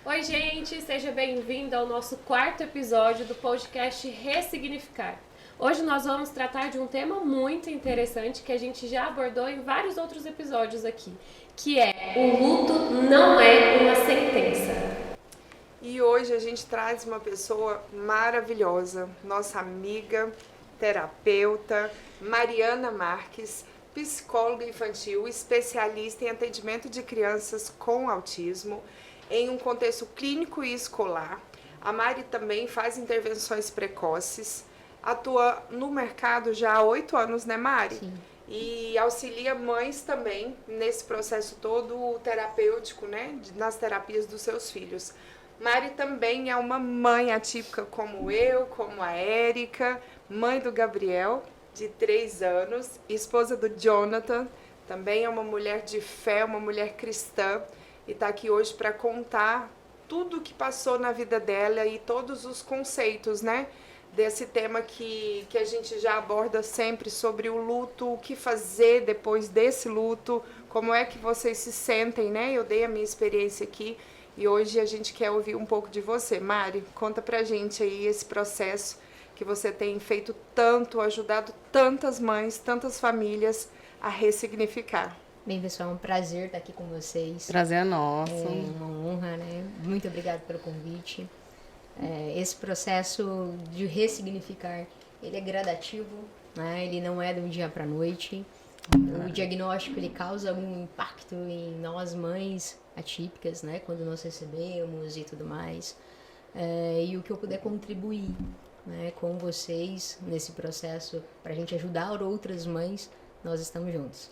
Oi, gente, seja bem-vindo ao nosso quarto episódio do podcast Ressignificar. Hoje nós vamos tratar de um tema muito interessante que a gente já abordou em vários outros episódios aqui, que é o luto não é uma sentença. E hoje a gente traz uma pessoa maravilhosa, nossa amiga, terapeuta, Mariana Marques, psicóloga infantil, especialista em atendimento de crianças com autismo em um contexto clínico e escolar. A Mari também faz intervenções precoces, atua no mercado já há 8 anos, né, Mari? Sim. E auxilia mães também nesse processo todo terapêutico, né, nas terapias dos seus filhos. Mari também é uma mãe atípica como eu, como a Érica, mãe do Gabriel, de 3 anos, esposa do Jonathan, também é uma mulher de fé, uma mulher cristã, e está aqui hoje para contar tudo o que passou na vida dela e todos os conceitos, né, desse tema que a gente já aborda sempre sobre o luto, o que fazer depois desse luto, como é que vocês se sentem, né? Eu dei a minha experiência aqui e hoje a gente quer ouvir um pouco de você. Mari, conta pra gente aí esse processo que você tem feito tanto, ajudado tantas mães, tantas famílias a ressignificar. Bem, pessoal, é um prazer estar aqui com vocês. Prazer é nosso. É uma honra, né? Muito obrigada pelo convite. Esse processo de ressignificar, ele é gradativo, né? Ele não é de um dia para a noite. O diagnóstico, ele causa algum impacto em nós mães atípicas, né? Quando nós recebemos e tudo mais. E o que eu puder contribuir, né, com vocês nesse processo, para a gente ajudar outras mães, nós estamos juntos.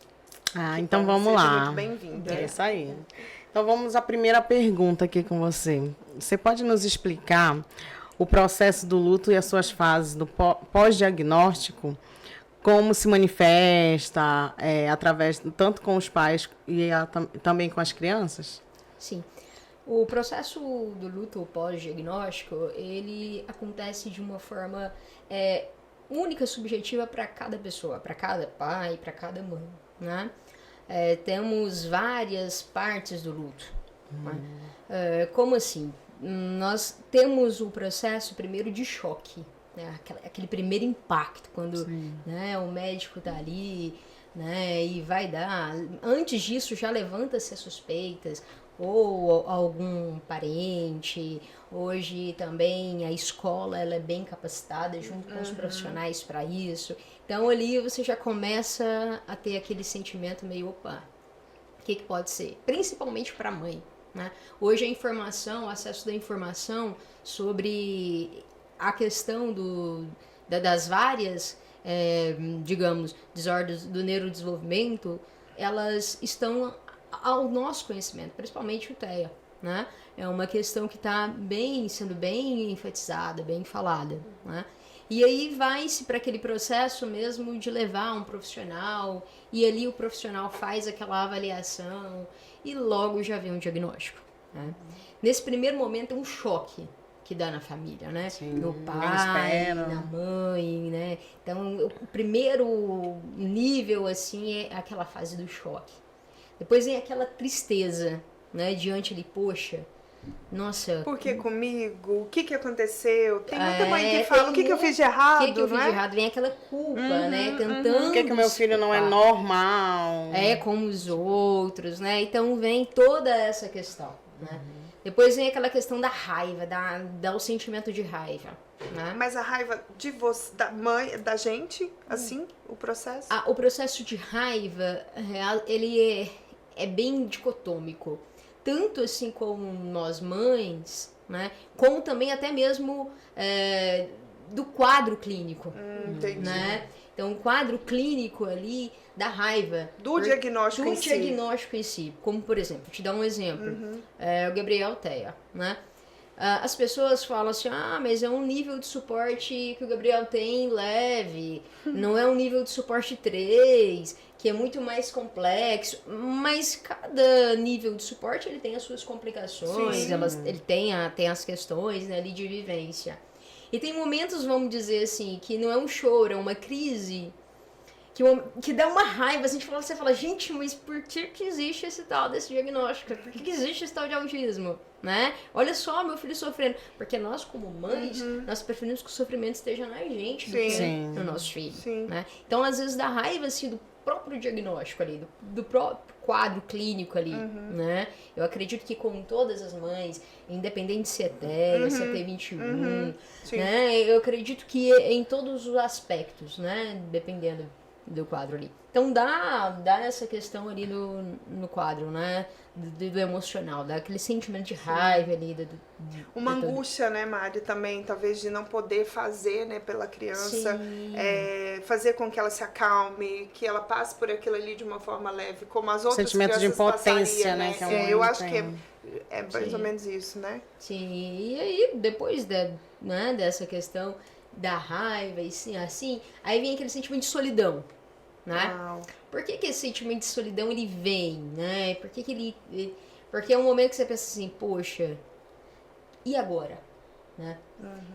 Então vamos Seja lá. muito bem-vinda. É isso aí. Então vamos à primeira pergunta aqui com você. Você pode nos explicar o processo do luto e as suas fases do pós-diagnóstico? Como se manifesta através, tanto com os pais e também com as crianças? Sim. O processo do luto pós-diagnóstico, ele acontece de uma forma única, subjetiva para cada pessoa, para cada pai, para cada mãe, né? Temos várias partes do luto. Né? Como assim? Nós temos o processo primeiro de choque, né? Aquele primeiro impacto, quando, né, o médico tá ali, né, e vai dar. Antes disso já levanta-se as suspeitas, ou algum parente. Hoje também a escola, ela é bem capacitada junto com os profissionais para isso. Então ali você já começa a ter aquele sentimento meio, opa, o que pode ser? Principalmente para a mãe, né? Hoje a informação, o acesso da informação sobre a questão das várias, digamos, desordens do neurodesenvolvimento, elas estão ao nosso conhecimento, principalmente o TEA, né? É uma questão que está sendo bem enfatizada, bem falada, né? E aí vai-se para aquele processo mesmo de levar um profissional, e ali o profissional faz aquela avaliação e logo já vem um diagnóstico, né? Nesse primeiro momento é um choque que dá na família, né? Sim, no pai, na mãe, né? Então o primeiro nível assim é aquela fase do choque. Depois vem aquela tristeza, né? Diante ali, poxa, nossa... Por que comigo? O que aconteceu? Tem muita mãe que fala, o que eu fiz de errado, O que eu fiz de errado? Vem aquela culpa, né? Tentando... Por que o meu filho não é normal? Como os outros, né? Então vem toda essa questão, né? Depois vem aquela questão da raiva, dá o sentimento de raiva, né? Mas a raiva de você, da mãe, da gente, assim, o processo? O processo de raiva, ele é bem dicotômico. Tanto assim como nós mães, né? Como também até mesmo do quadro clínico. Entendi. Né? Então, o quadro clínico ali da raiva. Do diagnóstico em si. Do diagnóstico em si. Como, por exemplo, vou te dar um exemplo. O Gabriel TEA, né? As pessoas falam assim, mas é um nível de suporte que o Gabriel tem leve, não é um nível de suporte 3, que é muito mais complexo, mas cada nível de suporte ele tem as suas complicações, ele tem as questões, né, ali de vivência. E tem momentos, vamos dizer assim, que não é um choro, é uma crise, que dá uma raiva, assim, você fala, gente, mas por que existe esse tal desse diagnóstico? Por que existe esse tal de autismo? Né? Olha só, meu filho sofrendo. Porque nós, como mães, nós preferimos que o sofrimento esteja na gente do que no nosso filho. Né? Então, às vezes, dá raiva, assim, do próprio diagnóstico ali, do próprio quadro clínico ali, né? Eu acredito que com todas as mães, independente se é TEA, se é T21, né? Eu acredito que em todos os aspectos, né? Dependendo do quadro ali. Então dá essa questão ali no quadro, né? Do emocional, dá aquele sentimento de raiva ali. Uma angústia, né, Mari, também, talvez de não poder fazer, né, pela criança, fazer com que ela se acalme, que ela passe por aquilo ali de uma forma leve, como as outras sentimento crianças de impotência, passariam, né? Que eu acho tem. que é mais ou menos isso, né? Sim, e aí depois né, dessa questão da raiva e assim, aí vem aquele sentimento de solidão, né? Uau. Por que esse sentimento de solidão ele vem, né? Porque é um momento que você pensa assim, poxa, e agora? Né?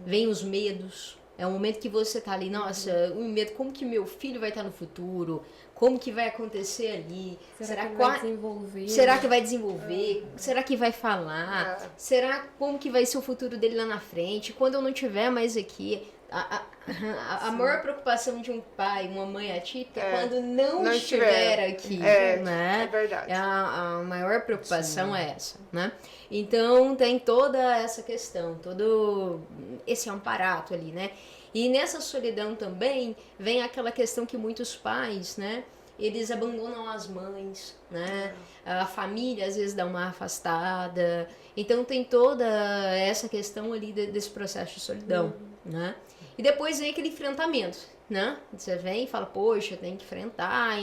Vem os medos. É um momento que você tá ali, nossa, um medo, como que meu filho vai estar no futuro? Como que vai acontecer ali? Será que vai desenvolver? Será que vai desenvolver? Será que vai falar? Será como que vai ser o futuro dele lá na frente? Quando eu não estiver mais aqui? A maior preocupação de um pai, uma mãe atípica é quando não estiver aqui, né? É verdade. A maior preocupação é essa, né? Então tem toda essa questão, todo esse amparato ali, né? E nessa solidão também vem aquela questão que muitos pais, né? Eles abandonam as mães, né? A família às vezes dá uma afastada. Então tem toda essa questão ali desse processo de solidão, né? E depois vem aquele enfrentamento, né? Você vem e fala, poxa, tem que enfrentar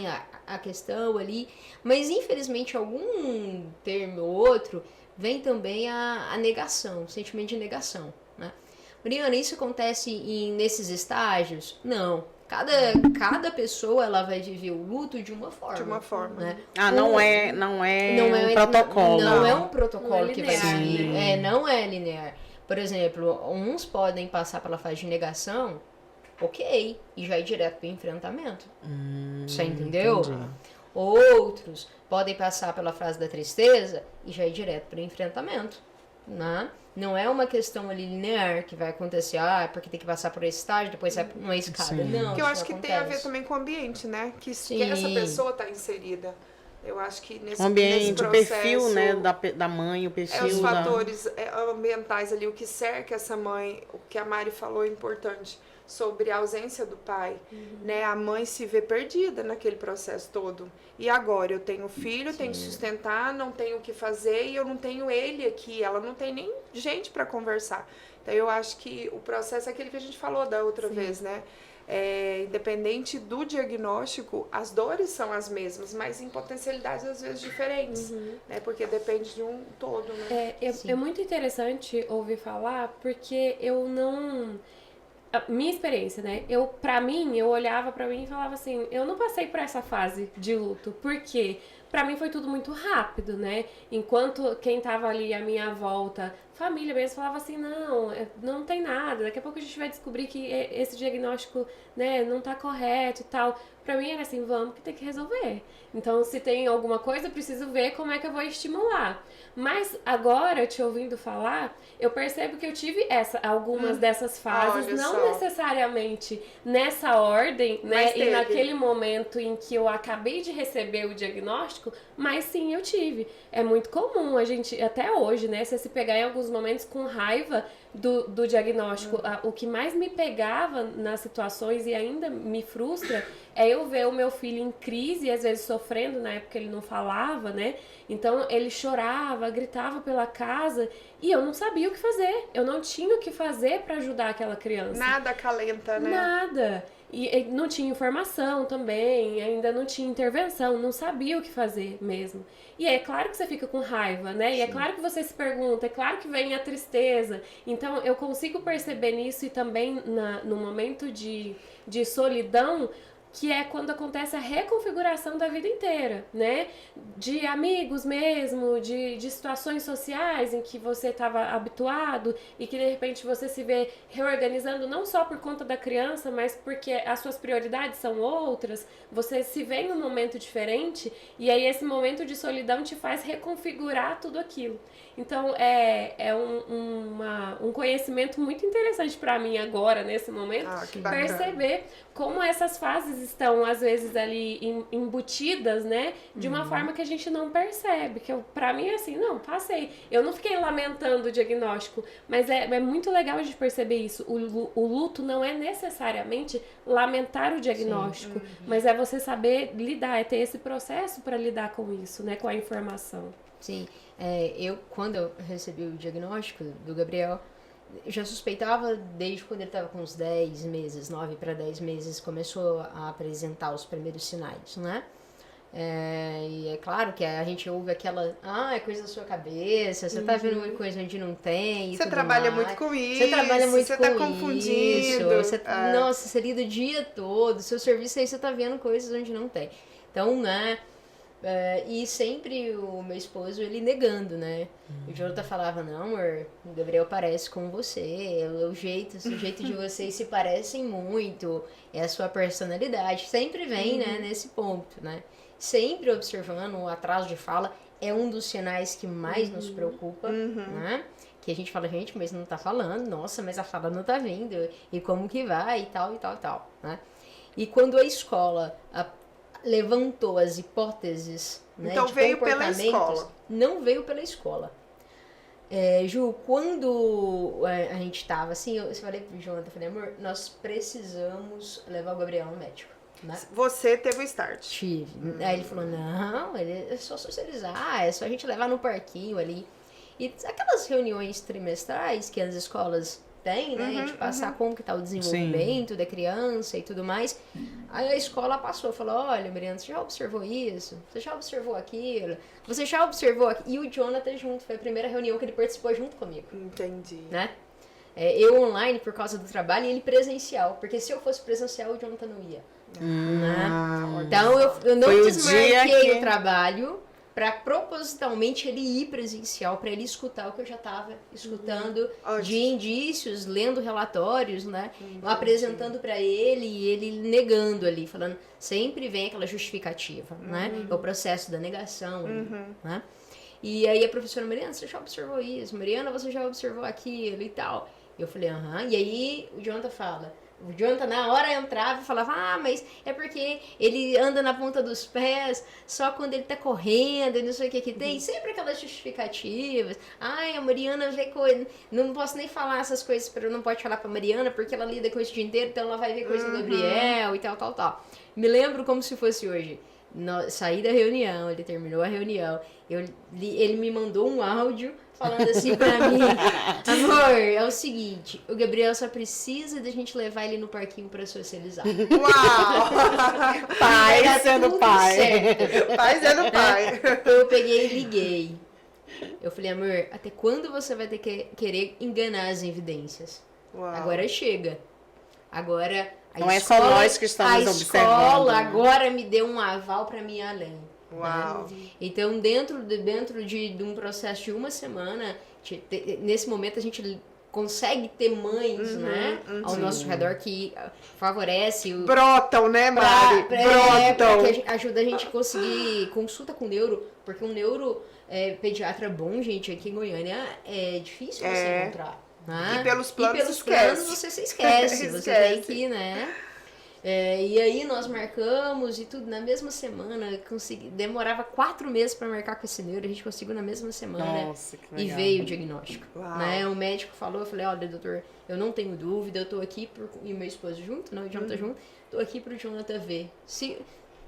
a questão ali. Mas infelizmente algum termo ou outro vem também a negação, o sentimento de negação, né? Mariana, isso acontece nesses estágios? Não. Cada pessoa ela vai viver o luto de uma forma. De uma forma. Né? Não é um protocolo. Não é um protocolo que vai linear, seguir. Não é linear. Por exemplo, uns podem passar pela fase de negação, ok, e já ir direto para o enfrentamento. Você entendeu? Entendi. Outros podem passar pela fase da tristeza e já ir direto para o enfrentamento. Né? Não é uma questão ali linear que vai acontecer, porque tem que passar por esse estágio, depois vai uma escada. Não, que eu isso acho que acontece. tem a ver também com o ambiente, né? Que essa pessoa está inserida. Eu acho que nesse ambiente, nesse processo, o perfil, né, da mãe, o perfil os fatores ambientais ali, o que cerca essa mãe, o que a Mari falou é importante sobre a ausência do pai, né? A mãe se vê perdida naquele processo todo. E agora eu tenho filho, tenho que sustentar, não tenho o que fazer e eu não tenho ele aqui, ela não tem nem gente para conversar. Então eu acho que o processo é aquele que a gente falou da outra vez, né? Independente do diagnóstico, as dores são as mesmas, mas em potencialidades às vezes diferentes, né? Porque depende de um todo, né? É muito interessante ouvir falar, porque eu não... Minha experiência, né? Eu olhava pra mim e falava assim, eu não passei por essa fase de luto, porque pra mim foi tudo muito rápido, né? Enquanto quem tava ali à minha volta, família mesmo, falava assim, não tem nada, daqui a pouco a gente vai descobrir que esse diagnóstico, né, não tá correto e tal. Pra mim era assim, vamos que tem que resolver. Então, se tem alguma coisa, eu preciso ver como é que eu vou estimular. Mas agora, te ouvindo falar, eu percebo que eu tive algumas dessas fases, não necessariamente nessa ordem, né? E naquele momento em que eu acabei de receber o diagnóstico, mas sim, eu tive. É muito comum a gente, até hoje, né? Você se pegar em alguns momentos com raiva do diagnóstico. O que mais me pegava nas situações e ainda me frustra é eu ver o meu filho em crise, às vezes sofrendo, na época ele não falava, né? Então ele chorava, gritava pela casa e eu não sabia o que fazer. Eu não tinha o que fazer para ajudar aquela criança. Nada acalenta, né? Nada. E não tinha informação também, ainda não tinha intervenção, não sabia o que fazer mesmo. E é claro que você fica com raiva, né? E é claro que você se pergunta, é claro que vem a tristeza. Então eu consigo perceber nisso e também no momento de solidão que é quando acontece a reconfiguração da vida inteira, né? De amigos mesmo, de situações sociais em que você estava habituado e que de repente você se vê reorganizando não só por conta da criança, mas porque as suas prioridades são outras, você se vê em um momento diferente e aí esse momento de solidão te faz reconfigurar tudo aquilo. Então é um conhecimento muito interessante para mim agora, nesse momento, perceber como essas fases estão, às vezes, ali embutidas, né? De uma forma que a gente não percebe. Que pra mim é assim, não, passei. Eu não fiquei lamentando o diagnóstico, mas é muito legal a gente perceber isso. O luto não é necessariamente lamentar o diagnóstico, mas é você saber lidar, é ter esse processo para lidar com isso, né? Com a informação. Sim, quando eu recebi o diagnóstico do Gabriel, eu já suspeitava desde quando ele estava com uns 10 meses, 9 para 10 meses, começou a apresentar os primeiros sinais, né? E é claro que a gente ouve aquela, é coisa da sua cabeça, você tá vendo uma coisa onde não tem e você tudo trabalha mais. muito com isso, você trabalha muito você com tá confundindo. Nossa, você lida o dia todo, seu serviço aí você tá vendo coisas onde não tem. Então, né... e sempre o meu esposo, ele negando, né? O Jonathan falava, não, amor, o Gabriel parece com você, o jeito de vocês se parecem muito, é a sua personalidade. Sempre vem, né, nesse ponto, né? Sempre observando o atraso de fala é um dos sinais que mais nos preocupa, né? Que a gente fala, gente, mas não tá falando, nossa, mas a fala não tá vindo, e como que vai, e tal, né? E quando a escola levantou as hipóteses, né, então de veio pela comportamentos, escola. não veio pela escola. Ju, quando a gente tava assim, eu falei pro Jonathan, falei, amor, nós precisamos levar o Gabriel no médico. Né? Você teve o start. Tive. Aí ele falou, não, é só socializar, é só a gente levar no parquinho ali. E aquelas reuniões trimestrais que as escolas têm, né, de passar como que tá o desenvolvimento da criança e tudo mais. Aí a escola passou, falou, olha, Mariana, você já observou isso? Você já observou aquilo? Você já observou aquilo? E o Jonathan junto, foi a primeira reunião que ele participou junto comigo. Entendi. Né? Eu online por causa do trabalho e ele presencial, porque se eu fosse presencial, o Jonathan não ia. Né? Então eu não desmarquei o trabalho para propositalmente ele ir presencial, para ele escutar o que eu já estava escutando de indícios, lendo relatórios, né? Apresentando para ele e ele negando ali, falando, sempre vem aquela justificativa, né? É o processo da negação, ali, né? E aí a professora, Mariana, você já observou isso? Mariana, você já observou aquilo e tal? Eu falei, E aí o Jonathan fala, o Jonathan na hora entrava e falava, mas é porque ele anda na ponta dos pés só quando ele tá correndo e não sei o que tem. Sempre aquelas justificativas. A Mariana vê coisa. Não posso nem falar essas coisas, não pode falar pra Mariana porque ela lida com isso o dia inteiro, então ela vai ver coisa do Gabriel e tal. Me lembro como se fosse hoje. Saí da reunião, ele terminou a reunião, ele me mandou um áudio falando assim pra mim, amor, é o seguinte, o Gabriel só precisa da gente levar ele no parquinho pra socializar. Uau! Pai sendo pai. Certo. Pai sendo pai. Eu peguei e liguei. Eu falei, amor, até quando você vai ter que querer enganar as evidências? Uau. Agora chega. Agora não é só nós que estamos observando. A escola agora me deu um aval pra mim ir além. Uau. Né? Então, dentro de um processo de uma semana, nesse momento a gente consegue ter mães, né, ao nosso redor que favorece brotam, né, Mari? Brotam. Que ajuda a gente a conseguir consulta com neuro, porque um neuro pediatra bom, gente, aqui em Goiânia é difícil você encontrar. Né? E pelos planos, você se esquece. Você tem que, né? E aí nós marcamos e tudo na mesma semana. Demorava 4 meses para marcar com esse neuro. A gente conseguiu na mesma semana. Nossa, que legal. E veio o diagnóstico. Né? O médico falou, eu falei, olha, doutor, eu não tenho dúvida, eu tô aqui e meu esposo junto, né? O Jonathan junto, tô aqui pro Jonathan ver. Se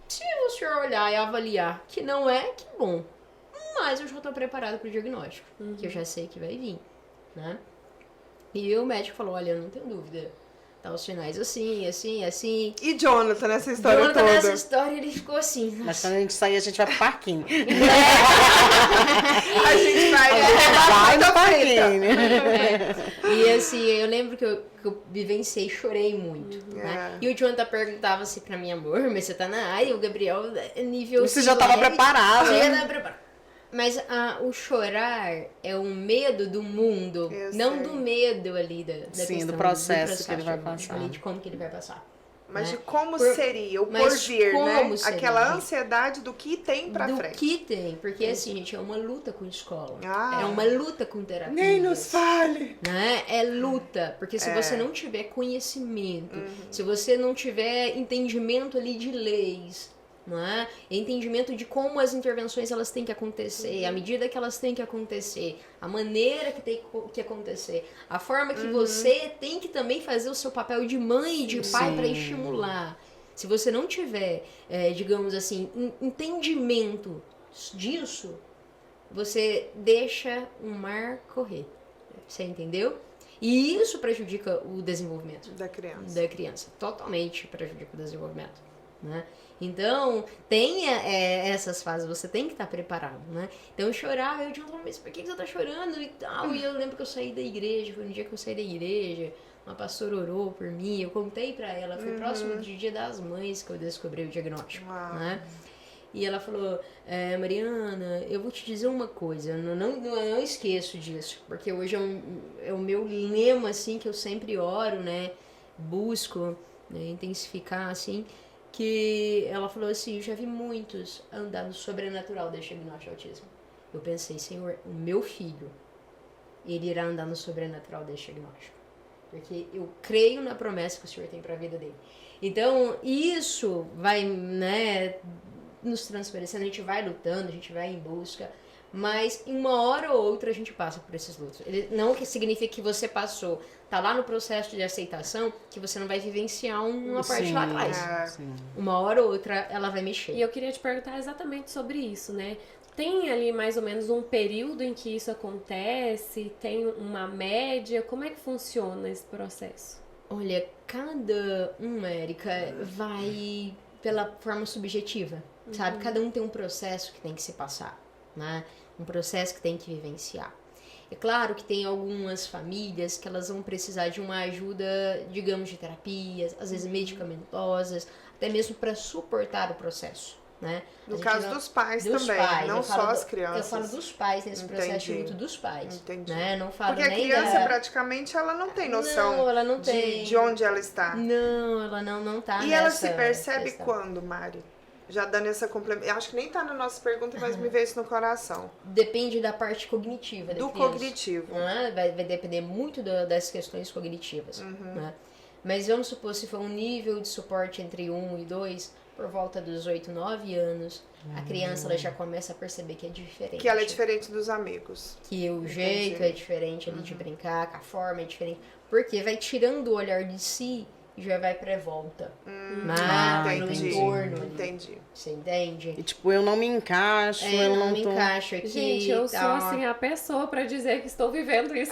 o senhor olhar e avaliar que não é, que bom. Mas eu já tô preparado pro diagnóstico, que eu já sei que vai vir, né? E o médico falou, olha, eu não tenho dúvida. Tá os finais assim. E Jonathan nessa história Jonathan, toda? nessa história, ele ficou assim. Mas quando a gente sair, a gente vai pro parquinho. A gente vai Vai no batata parquinho. E assim, eu lembro que eu vivenciei, chorei muito, né? E o Jonathan perguntava assim pra mim, amor, mas você tá na área, o Gabriel é nível... Você já tava preparado. Você já tava preparado. Mas o chorar é um medo do mundo, Eu não sei. do medo ali da Sim, questão, do processo que ele vai passar. ali, de como que ele vai passar. Mas né? de como Por- seria o mas porvir, né? como seria? Aquela ansiedade do que tem pra do frente. que tem, porque assim, gente, é uma luta com escola. Ah. É uma luta com terapia. Nem nos fale! Né? É luta, porque se você não tiver conhecimento, se você não tiver entendimento ali de leis, não é? Entendimento de como as intervenções elas têm que acontecer, a medida que elas têm que acontecer, a maneira que tem que acontecer, a forma que você tem que também fazer o seu papel de mãe e de pai para estimular. Se você não tiver, digamos assim, entendimento disso, você deixa o mar correr. Você entendeu? E isso prejudica o desenvolvimento Da criança. da criança. Totalmente prejudica o desenvolvimento, né? Então, tem essas fases, você tem que estar preparado, né? Então, eu chorava, eu dizia, mas por que você tá chorando e tal? E eu lembro que eu saí da igreja, foi um dia que eu saí da igreja, uma pastora orou por mim, eu contei pra ela, foi próximo do Dia das Mães que eu descobri o diagnóstico, né? E ela falou, Mariana, eu vou te dizer uma coisa, eu não esqueço disso, porque hoje é o meu lema, assim, que eu sempre oro, né? Busco, né, intensificar, assim, que ela falou assim, eu já vi muitos andar no sobrenatural deste diagnóstico de autismo. Eu pensei, Senhor, o meu filho, ele irá andar no sobrenatural deste diagnóstico. Porque eu creio na promessa que o Senhor tem para a vida dele. Então, isso vai, né, nos transparecendo, a gente vai lutando, a gente vai em busca, mas em uma hora ou outra a gente passa por esses lutos. Não que significa que você passou, tá lá no processo de aceitação, que você não vai vivenciar uma parte lá atrás. Sim. Uma hora ou outra ela vai mexer. E eu queria te perguntar exatamente sobre isso, né? Tem ali mais ou menos um período em que isso acontece? Tem uma média? Como é que funciona esse processo? Olha, cada uma, Érica, vai pela forma subjetiva, sabe? Cada um tem um processo que tem que se passar, né? Um processo que tem que vivenciar. É claro que tem algumas famílias que elas vão precisar de uma ajuda, digamos, de terapias, às vezes medicamentosas, até mesmo para suportar o processo, né? No caso dos pais também, não só as crianças. Eu falo dos pais, nesse processo de luto dos pais. Entendi. Né? Não falo Porque a nem criança, praticamente, ela não tem noção Não, ela não tem. de onde ela está. Não, ela não tá E ela nessa se percebe questão. quando, Mari? Já dando essa complementação. Acho que nem tá na nossa pergunta, mas me veio isso no coração. Depende da parte cognitiva da Do criança, cognitivo. né? Vai depender muito das questões cognitivas. Né? Mas vamos supor, se for um nível de suporte entre 1 e 2, por volta dos 8, 9 anos, a criança ela já começa a perceber que é diferente. Que ela é diferente dos amigos. Que o jeito é diferente ali de brincar, que a forma é diferente. Porque vai tirando o olhar de si e já vai pra volta. No Entendi. entorno ali. Entendi. Você entende? E tipo, eu não me encaixo, eu não me tô... encaixo aqui. Gente, eu sou tal. assim a pessoa pra dizer que estou vivendo isso.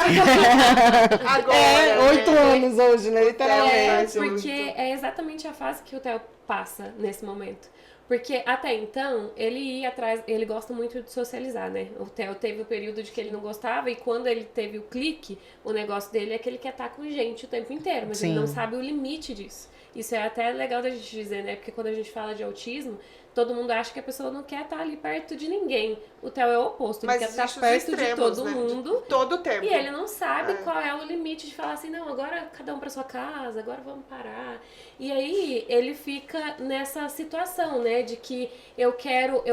Agora, 8 anos hoje, né? É, Literalmente. porque é exatamente a fase que o Theo passa nesse momento. Porque até então, ele ia atrás, ele gosta muito de socializar, né? O Theo teve o período de que ele não gostava e quando ele teve o clique, o negócio dele é que ele quer estar com gente o tempo inteiro, mas ele Sim. não sabe o limite disso. Isso é até legal da gente dizer, né? Porque quando a gente fala de autismo, todo mundo acha que a pessoa não quer estar ali perto de ninguém. O Theo é o oposto, ele mas quer estar existe os perto de extremos, todo né? mundo. De todo o tempo. E ele não sabe qual é o limite de falar assim, não, agora cada um pra sua casa, agora vamos parar. E aí ele fica nessa situação, né, de que eu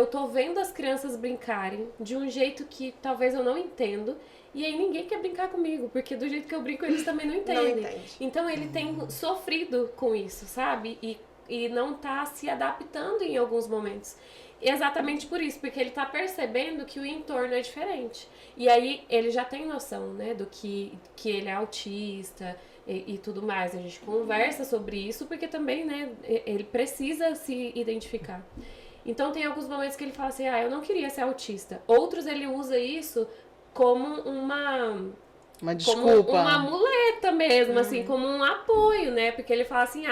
tô vendo as crianças brincarem de um jeito que talvez eu não entendo, e aí ninguém quer brincar comigo, porque do jeito que eu brinco eles também não entendem. Não entende. Então ele tem sofrido com isso, sabe? E não tá se adaptando em alguns momentos. Exatamente por isso, porque ele tá percebendo que o entorno é diferente. E aí ele já tem noção, né, do que ele é autista e tudo mais. A gente conversa sobre isso, porque também, né, ele precisa se identificar. Então tem alguns momentos que ele fala assim, eu não queria ser autista. Outros ele usa isso como Uma como desculpa. uma muleta mesmo, assim, como um apoio, né? Porque ele fala assim,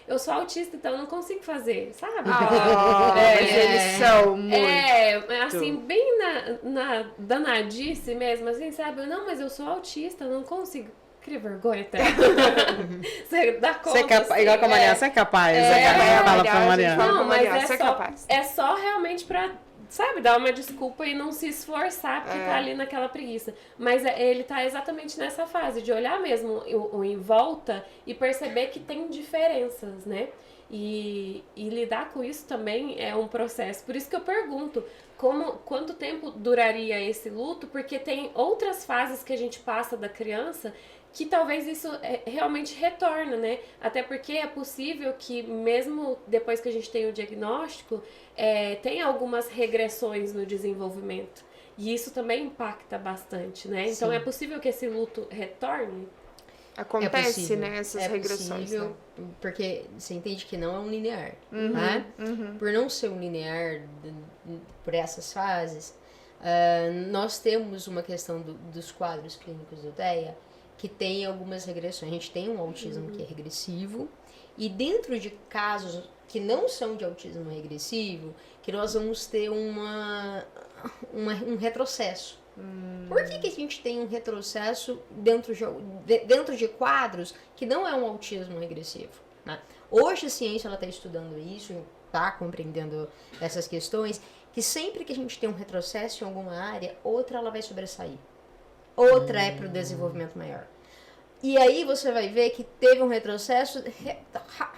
eu sou autista, então eu não consigo fazer, sabe? Mas eles são muito. Assim, bem na danadice mesmo, assim, sabe? Não, mas eu sou autista, eu não consigo. Cria vergonha até. Você dá conta. Você é capaz, igual com a Mariana, você é capaz. Fala pra Mariana. Não, mas é só realmente pra, sabe, dar uma desculpa e não se esforçar porque tá ali naquela preguiça. Mas ele tá exatamente nessa fase de olhar mesmo o em volta e perceber que tem diferenças, né? E lidar com isso também é um processo. Por isso que eu pergunto, quanto tempo duraria esse luto? Porque tem outras fases que a gente passa da criança que talvez isso realmente retorna, né? Até porque é possível que mesmo depois que a gente tem o diagnóstico, tem algumas regressões no desenvolvimento. E isso também impacta bastante, né? Então é possível que esse luto retorne? Acontece, né? Essas regressões. Possível, porque você entende que não é um linear, né? Por não ser um linear por essas fases, nós temos uma questão dos quadros clínicos do TEA que tem algumas regressões. A gente tem um autismo que é regressivo e dentro de casos que não são de autismo regressivo, que nós vamos ter um retrocesso. Por que a gente tem um retrocesso dentro de quadros que não é um autismo regressivo, né? Hoje a ciência está estudando isso, está compreendendo essas questões, que sempre que a gente tem um retrocesso em alguma área, outra ela vai sobressair. Outra é para o desenvolvimento maior. E aí você vai ver que teve um retrocesso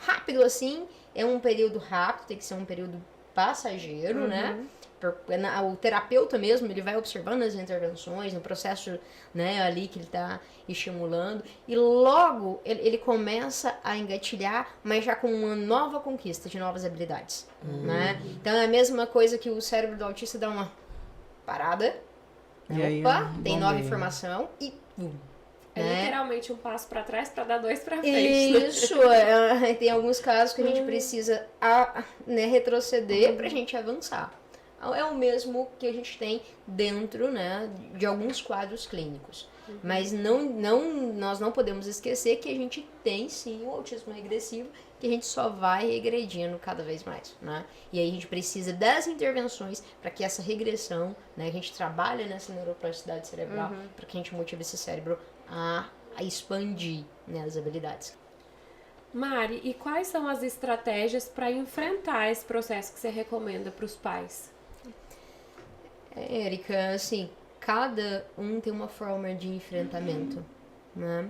rápido assim, é um período rápido, tem que ser um período passageiro, né? O terapeuta mesmo, ele vai observando as intervenções, no processo, né, ali que ele está estimulando, e logo ele começa a engatilhar, mas já com uma nova conquista de novas habilidades, né? Então é a mesma coisa que o cérebro do autista dá uma parada, opa, tem nova informação e pum. É literalmente um passo para trás para dar dois para frente. Isso, tem alguns casos que a gente precisa retroceder para a gente avançar. É o mesmo que a gente tem dentro, né, de alguns quadros clínicos. Mas nós não podemos esquecer que a gente tem sim o autismo regressivo, que a gente só vai regredindo cada vez mais, né? E aí a gente precisa das intervenções para que essa regressão, né, a gente trabalhe nessa neuroplasticidade cerebral, para que a gente motive esse cérebro a expandir, né, as habilidades. Mari, e quais são as estratégias para enfrentar esse processo que você recomenda para os pais? Érica, assim, cada um tem uma forma de enfrentamento, né?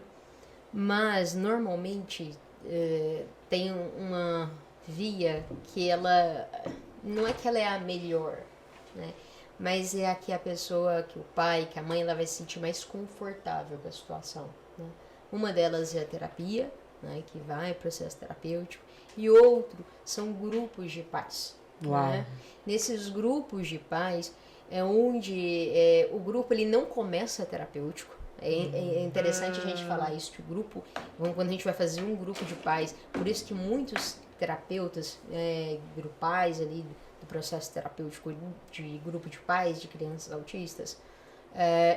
Mas, normalmente, tem uma via que ela... Não é que ela é a melhor, né? Mas é a que a pessoa, que o pai, que a mãe, ela vai se sentir mais confortável com a situação, né? Uma delas é a terapia, né? Que vai, processo terapêutico. E outro são grupos de pais. Né? Nesses grupos de pais... é onde o grupo ele não começa terapêutico. É interessante a gente falar isso, que o grupo, quando a gente vai fazer um grupo de pais, por isso que muitos terapeutas grupais ali do processo terapêutico de grupo de pais de crianças autistas,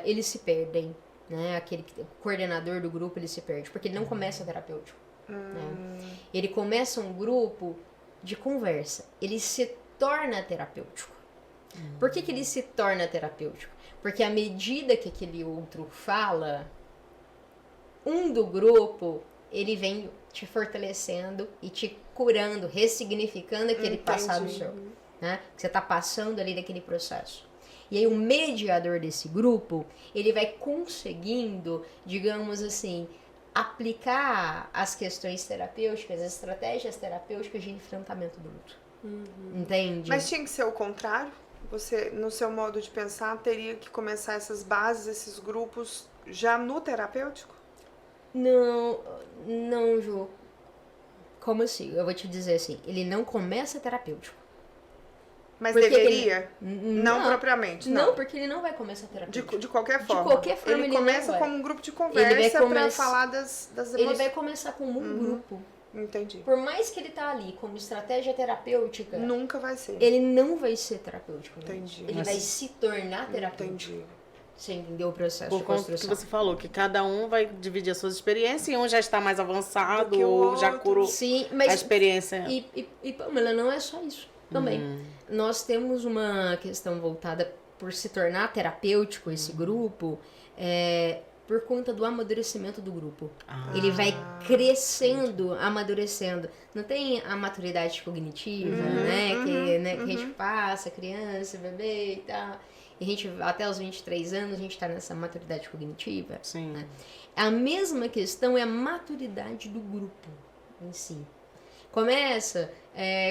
eles se perdem, né? O coordenador do grupo ele se perde, porque ele não começa terapêutico. Né? Ele começa um grupo de conversa, ele se torna terapêutico. Por que ele se torna terapêutico? Porque à medida que aquele outro fala, um do grupo, ele vem te fortalecendo e te curando, ressignificando aquele passado seu, né? Que você está passando ali daquele processo. E aí o mediador desse grupo, ele vai conseguindo, digamos assim, aplicar as questões terapêuticas, as estratégias terapêuticas de enfrentamento do luto. Entende? Mas tinha que ser o contrário? Você, no seu modo de pensar, teria que começar essas bases, esses grupos, já no terapêutico? Não, Ju. Como assim? Eu vou te dizer assim, ele não começa terapêutico. Mas deveria? Não propriamente, não. Não, porque ele não vai começar terapêutico. De qualquer forma. De qualquer forma, ele começa como um grupo de conversa para falar das emoções. Ele vai começar como um grupo. Entendi. Por mais que ele tá ali como estratégia terapêutica, nunca vai ser. Ele não vai ser terapêutico. Entendi. Ele vai se tornar terapêutico. Entendi. Você entendeu o processo Por de conta que construção? você falou, que cada um vai dividir as suas experiências e um já está mais avançado Do que o ou já outro. curou Sim, a mas experiência. e Pamela, não é só isso também. Nós temos uma questão voltada por se tornar terapêutico esse grupo, por conta do amadurecimento do grupo. Ele vai crescendo, amadurecendo. Não tem a maturidade cognitiva, que a gente passa, criança, bebê e tal. E a gente, até os 23 anos, a gente tá nessa maturidade cognitiva. Sim. Né? A mesma questão é a maturidade do grupo em si. Começa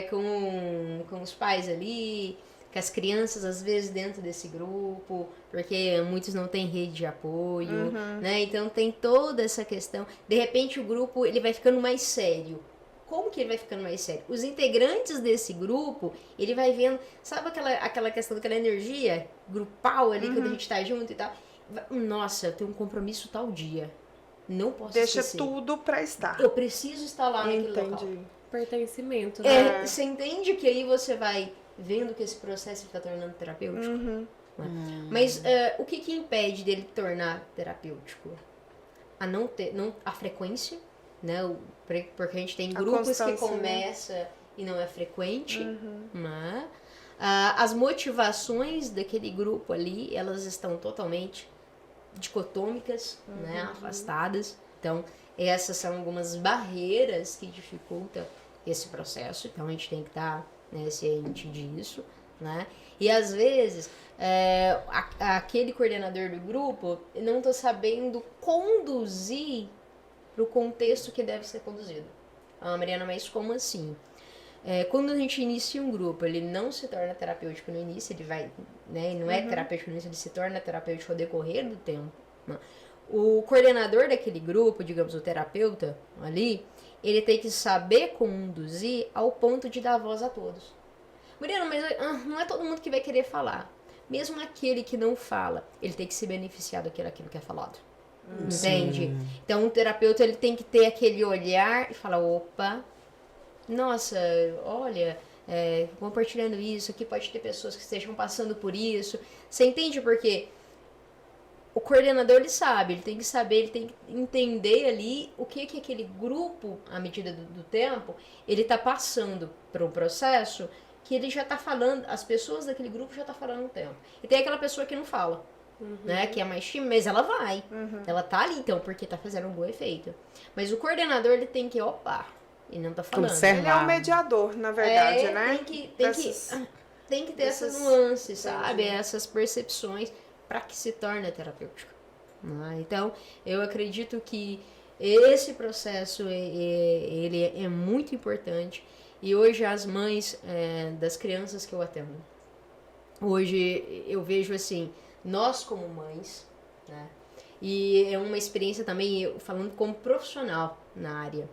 com os pais ali, com as crianças, às vezes, dentro desse grupo, porque muitos não têm rede de apoio, né? Então, tem toda essa questão. De repente, o grupo ele vai ficando mais sério. Como que ele vai ficando mais sério? Os integrantes desse grupo, ele vai vendo... Sabe aquela questão daquela energia grupal ali, quando a gente tá junto e tal? Nossa, eu tenho um compromisso tal dia. Não posso Deixa esquecer. tudo pra estar. Eu preciso estar lá naquele local. Entendi. Pertencimento, né? Você entende que aí você vai vendo que esse processo está tornando terapêutico? Né? Mas o que impede dele tornar terapêutico? A frequência, né? Porque a gente tem grupos que começa e não é frequente, né? As motivações daquele grupo ali, elas estão totalmente dicotômicas, né? Afastadas. Então, essas são algumas barreiras que dificultam esse processo. Então, a gente tem que estar ciente disso, né? E às vezes aquele coordenador do grupo não está sabendo conduzir para o contexto que deve ser conduzido. Mariana, mas como assim? Quando a gente inicia um grupo, ele não se torna terapêutico no início, ele vai, né? Não é terapêutico no início, ele se torna terapêutico ao decorrer do tempo. Né? O coordenador daquele grupo, digamos, o terapeuta ali, ele tem que saber conduzir ao ponto de dar voz a todos. Mariana, mas não é todo mundo que vai querer falar. Mesmo aquele que não fala, ele tem que se beneficiar daquilo que é falado. Entende? Sim. Então, o terapeuta ele tem que ter aquele olhar e falar, opa, nossa, olha, compartilhando isso, aqui pode ter pessoas que estejam passando por isso. Você entende por quê? O coordenador, ele sabe, ele tem que saber, ele tem que entender ali o que aquele grupo, à medida do tempo, ele está passando por um processo que ele já está falando, as pessoas daquele grupo já estão falando um tempo. E tem aquela pessoa que não fala, né, que é mais tímida, mas ela vai. Ela tá ali, então, porque tá fazendo um bom efeito. Mas o coordenador, ele tem que, ele não tá falando. Observar. Ele é um mediador, na verdade, né? Tem que ter essas nuances, sabe? Essas percepções para que se torne terapêutico. Então, eu acredito que esse processo ele é muito importante. E hoje as mães das crianças que eu atendo, hoje eu vejo assim, nós como mães, né? E é uma experiência também, eu falando como profissional na área.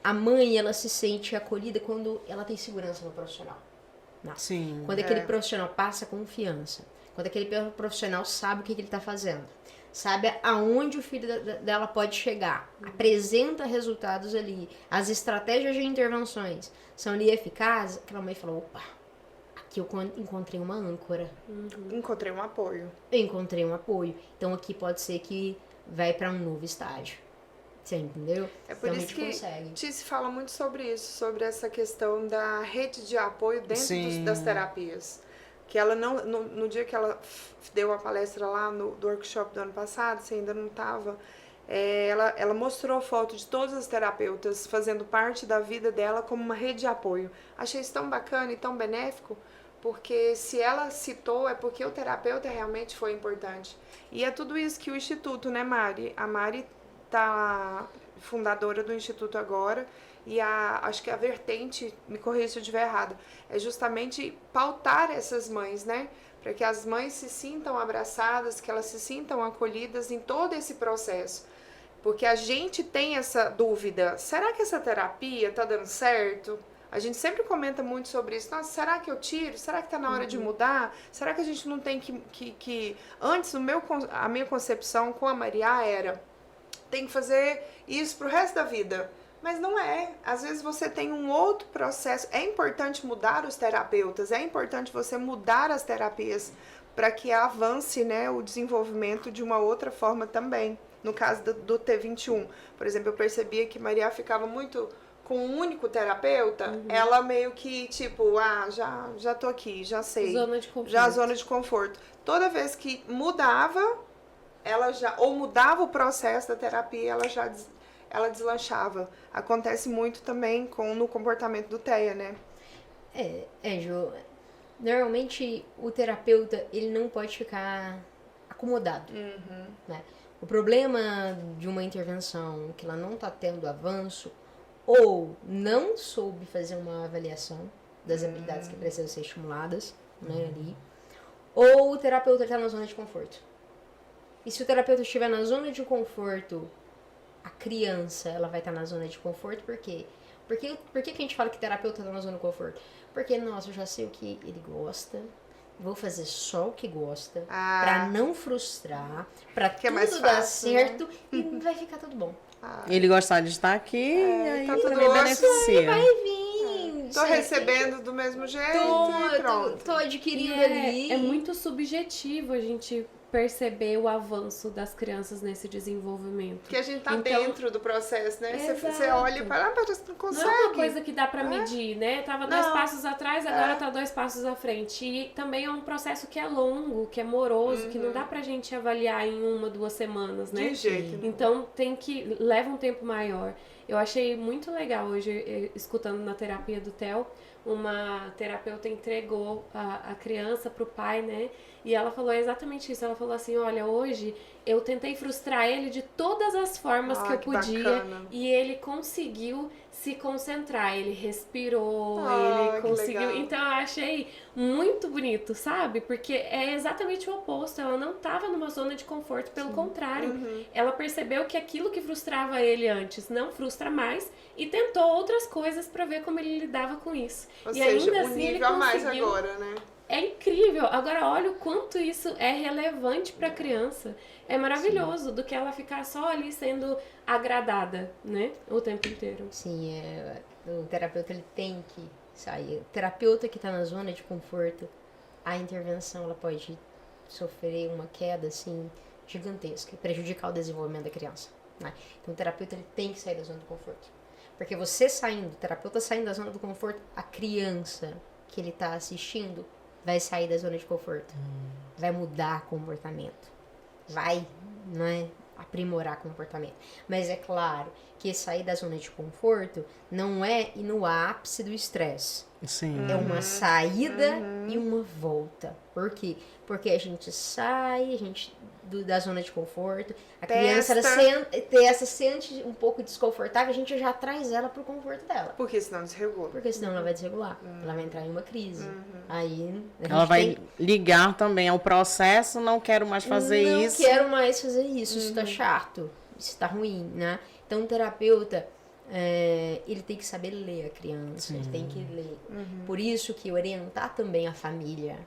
A mãe, ela se sente acolhida quando ela tem segurança no profissional. Sim. Quando aquele profissional passa confiança. Quando aquele profissional sabe o que ele está fazendo. Sabe aonde o filho dela pode chegar. Apresenta resultados ali. As estratégias de intervenções são ali eficazes. Aquela mãe fala, opa, aqui eu encontrei uma âncora. Encontrei um apoio. Eu encontrei um apoio. Então aqui pode ser que vai para um novo estágio. Você entendeu? É por então, isso que consegue. Tice fala muito sobre isso, sobre essa questão da rede de apoio dentro das terapias. Que ela não, no dia que ela deu a palestra lá do workshop do ano passado, você ainda não estava, ela mostrou foto de todas as terapeutas fazendo parte da vida dela como uma rede de apoio. Achei isso tão bacana e tão benéfico, porque se ela citou é porque o terapeuta realmente foi importante. E é tudo isso que o Instituto, né, Mari? A Mari tá fundadora do Instituto agora, e acho que a vertente, me corrija se eu estiver errada, é justamente pautar essas mães, né? Para que as mães se sintam abraçadas, que elas se sintam acolhidas em todo esse processo. Porque a gente tem essa dúvida, será que essa terapia tá dando certo? A gente sempre comenta muito sobre isso. Nossa, será que eu tiro? Será que tá na hora de mudar? Será que a gente não tem que... Antes, a minha concepção com a Maria era, tem que fazer isso pro resto da vida. Mas não é. Às vezes você tem um outro processo. É importante mudar os terapeutas, é importante você mudar as terapias para que avance, né, o desenvolvimento de uma outra forma também. No caso do T21, por exemplo, eu percebia que Maria ficava muito com um único terapeuta, ela meio que, tipo, já tô aqui, já sei. Zona de conforto. Já zona de conforto. Toda vez que mudava, ou mudava o processo da terapia, ela deslanchava. Acontece muito também no comportamento do TEA, né? Ju, normalmente o terapeuta, ele não pode ficar acomodado, né? O problema de uma intervenção que ela não está tendo avanço ou não soube fazer uma avaliação das habilidades que precisam ser estimuladas, né, ali, ou o terapeuta está na zona de conforto. E se o terapeuta estiver na zona de conforto, a criança ela vai estar na zona de conforto, por quê? Por que a gente fala que o terapeuta está na zona de conforto? Porque, nossa, eu já sei o que ele gosta, vou fazer só o que gosta, pra não frustrar, pra tudo mais dar fácil, certo, né? e vai ficar tudo bom. Ele gostar de estar aqui, aí tá tudo também ótimo. beneficia. Vai vir. Tô recebendo do mesmo jeito e pronto. Tô adquirindo E ali. é muito subjetivo a gente perceber o avanço das crianças nesse desenvolvimento. Porque a gente tá Então, dentro do processo, né? Você exato. olha e fala, mas não consegue. Não é uma coisa que dá pra medir, né? Tava 2 passos atrás, agora tá 2 passos à frente. E também é um processo que é longo, que é moroso, que não dá pra gente avaliar em 1, 2 semanas, né? De jeito. Então leva um tempo maior. Eu achei muito legal hoje, escutando na terapia do Theo, uma terapeuta entregou a criança pro pai, né? E ela falou exatamente isso. Ela falou assim, olha, hoje eu tentei frustrar ele de todas as formas que eu podia. Bacana. E ele conseguiu se concentrar. Ele respirou, ele que conseguiu. legal. Então eu achei muito bonito, sabe? Porque é exatamente o oposto. Ela não estava numa zona de conforto, pelo contrário. Ela percebeu que aquilo que frustrava ele antes não frustra mais e tentou outras coisas para ver como ele lidava com isso. Ou E seja, ainda o assim ele nível a mais conseguiu. agora, né? É incrível. Agora olha o quanto isso é relevante para a criança. É maravilhoso do que ela ficar só ali sendo agradada, né? O tempo inteiro. Sim, o terapeuta ele tem que sair. O terapeuta que está na zona de conforto, a intervenção ela pode sofrer uma queda assim gigantesca e prejudicar o desenvolvimento da criança, né? Então o terapeuta ele tem que sair da zona de conforto. Porque você saindo, o terapeuta saindo da zona do conforto, a criança que ele está assistindo vai sair da zona de conforto. Vai mudar comportamento. Vai, não é, aprimorar comportamento. Mas é claro que sair da zona de conforto não é ir no ápice do estresse. Sim. É uma saída e uma volta. Por quê? Porque a gente sai, da zona de conforto, a criança ela se sente um pouco desconfortável, a gente já traz ela pro conforto dela. Porque senão desregula. Porque senão ela vai desregular, ela vai entrar em uma crise. Aí Ela vai ligar também ao processo, não quero mais fazer isso. Não quero mais fazer isso, isso tá chato, isso tá ruim, né? Então o terapeuta, ele tem que saber ler a criança, ele tem que ler. Por isso que orientar também a família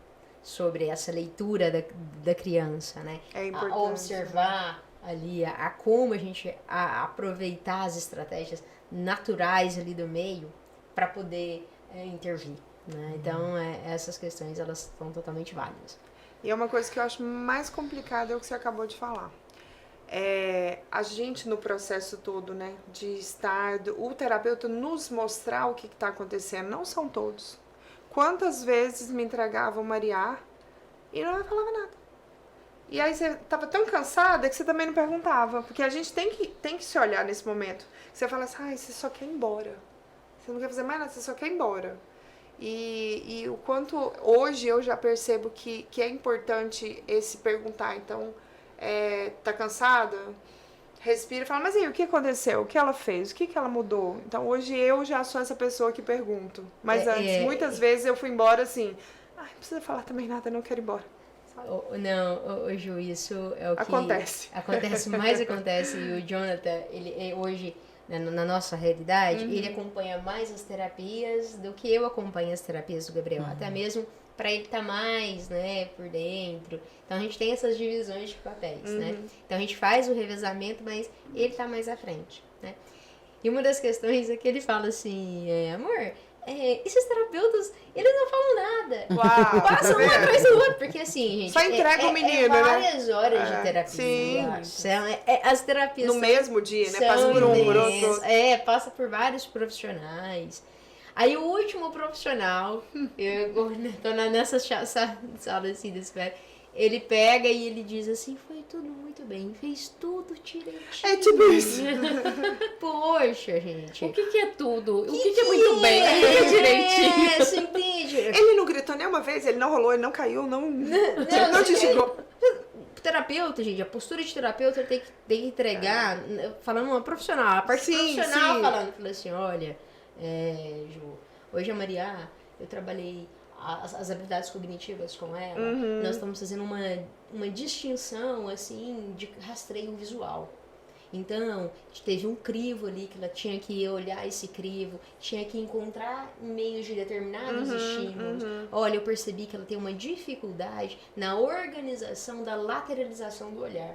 sobre essa leitura da criança, né? É importante. A observar ali a como a gente aproveitar as estratégias naturais ali do meio para poder intervir, né? Então essas questões elas são totalmente válidas. E é uma coisa que eu acho mais complicada é o que você acabou de falar. A gente no processo todo, né, de estar, o terapeuta nos mostrar o que está acontecendo, não são todos. Quantas vezes me entregavam Maria e não falava nada. E aí você tava tão cansada que você também não perguntava. Porque a gente tem que se olhar nesse momento. Você fala assim, você só quer ir embora. Você não quer fazer mais nada, você só quer ir embora. E o quanto hoje eu já percebo que é importante esse perguntar. Então, tá cansada? Respira e fala, mas e aí, o que aconteceu? O que ela fez? O que ela mudou? Então, hoje eu já sou essa pessoa que pergunto. Mas antes, muitas vezes eu fui embora assim, não precisa falar também nada, não quero ir embora. Não, Ju, isso é o que... Acontece. Acontece. E o Jonathan, ele hoje, na nossa realidade, ele acompanha mais as terapias do que eu acompanho as terapias do Gabriel. Até mesmo para ele estar mais, né, por dentro. Então, a gente tem essas divisões de papéis, né? Então, a gente faz o revezamento, mas ele tá mais à frente, né? E uma das questões é que ele fala assim, amor, esses terapeutas, eles não falam nada. Uau, Passam tá uma vendo? coisa ou outra, porque assim, gente... Só entrega o menino, né? várias horas de É, terapia. sim. As terapias No são- mesmo dia, né? são Passa por um, por outro. intensas. Passa por vários profissionais. Aí o último profissional, eu tô nessa sala assim de espera, ele pega e ele diz assim, foi tudo muito bem, fez tudo direitinho. É tipo isso. Poxa, gente. O que é tudo? O que é muito bem? O que é direitinho? Você entende? Ele não gritou nenhuma vez, ele não rolou, ele não caiu, não te xingou. Terapeuta, gente, a postura de terapeuta tem que entregar, falando uma profissional, a parte Sim, profissional sim. falando assim, olha, Ju, hoje a Maria, eu trabalhei as habilidades cognitivas com ela, nós estamos fazendo uma distinção, assim, de rastreio visual. Então, teve um crivo ali que ela tinha que olhar esse crivo, tinha que encontrar meios de determinados estímulos. Olha, eu percebi que ela tem uma dificuldade na organização da lateralização do olhar.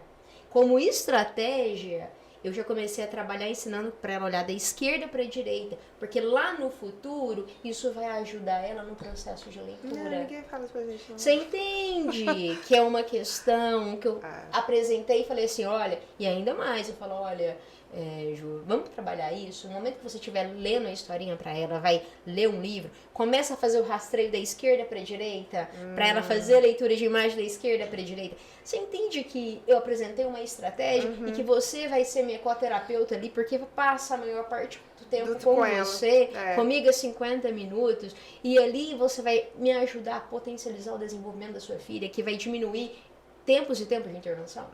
Como estratégia, eu já comecei a trabalhar ensinando para ela olhar da esquerda para a direita, porque lá no futuro isso vai ajudar ela no processo de leitura. Ninguém fala isso pra gente, não. Você entende que é uma questão que eu apresentei e falei assim, olha, e ainda mais, eu falo, olha, Ju, vamos trabalhar isso? No momento que você estiver lendo a historinha pra ela, vai ler um livro, começa a fazer o rastreio da esquerda pra direita, pra ela fazer a leitura de imagem da esquerda pra direita. Você entende que eu apresentei uma estratégia e que você vai ser minha coterapeuta ali, porque passa a maior parte do tempo com ela. você, comigo é 50 minutos, e ali você vai me ajudar a potencializar o desenvolvimento da sua filha, que vai diminuir tempos e tempos de intervenção.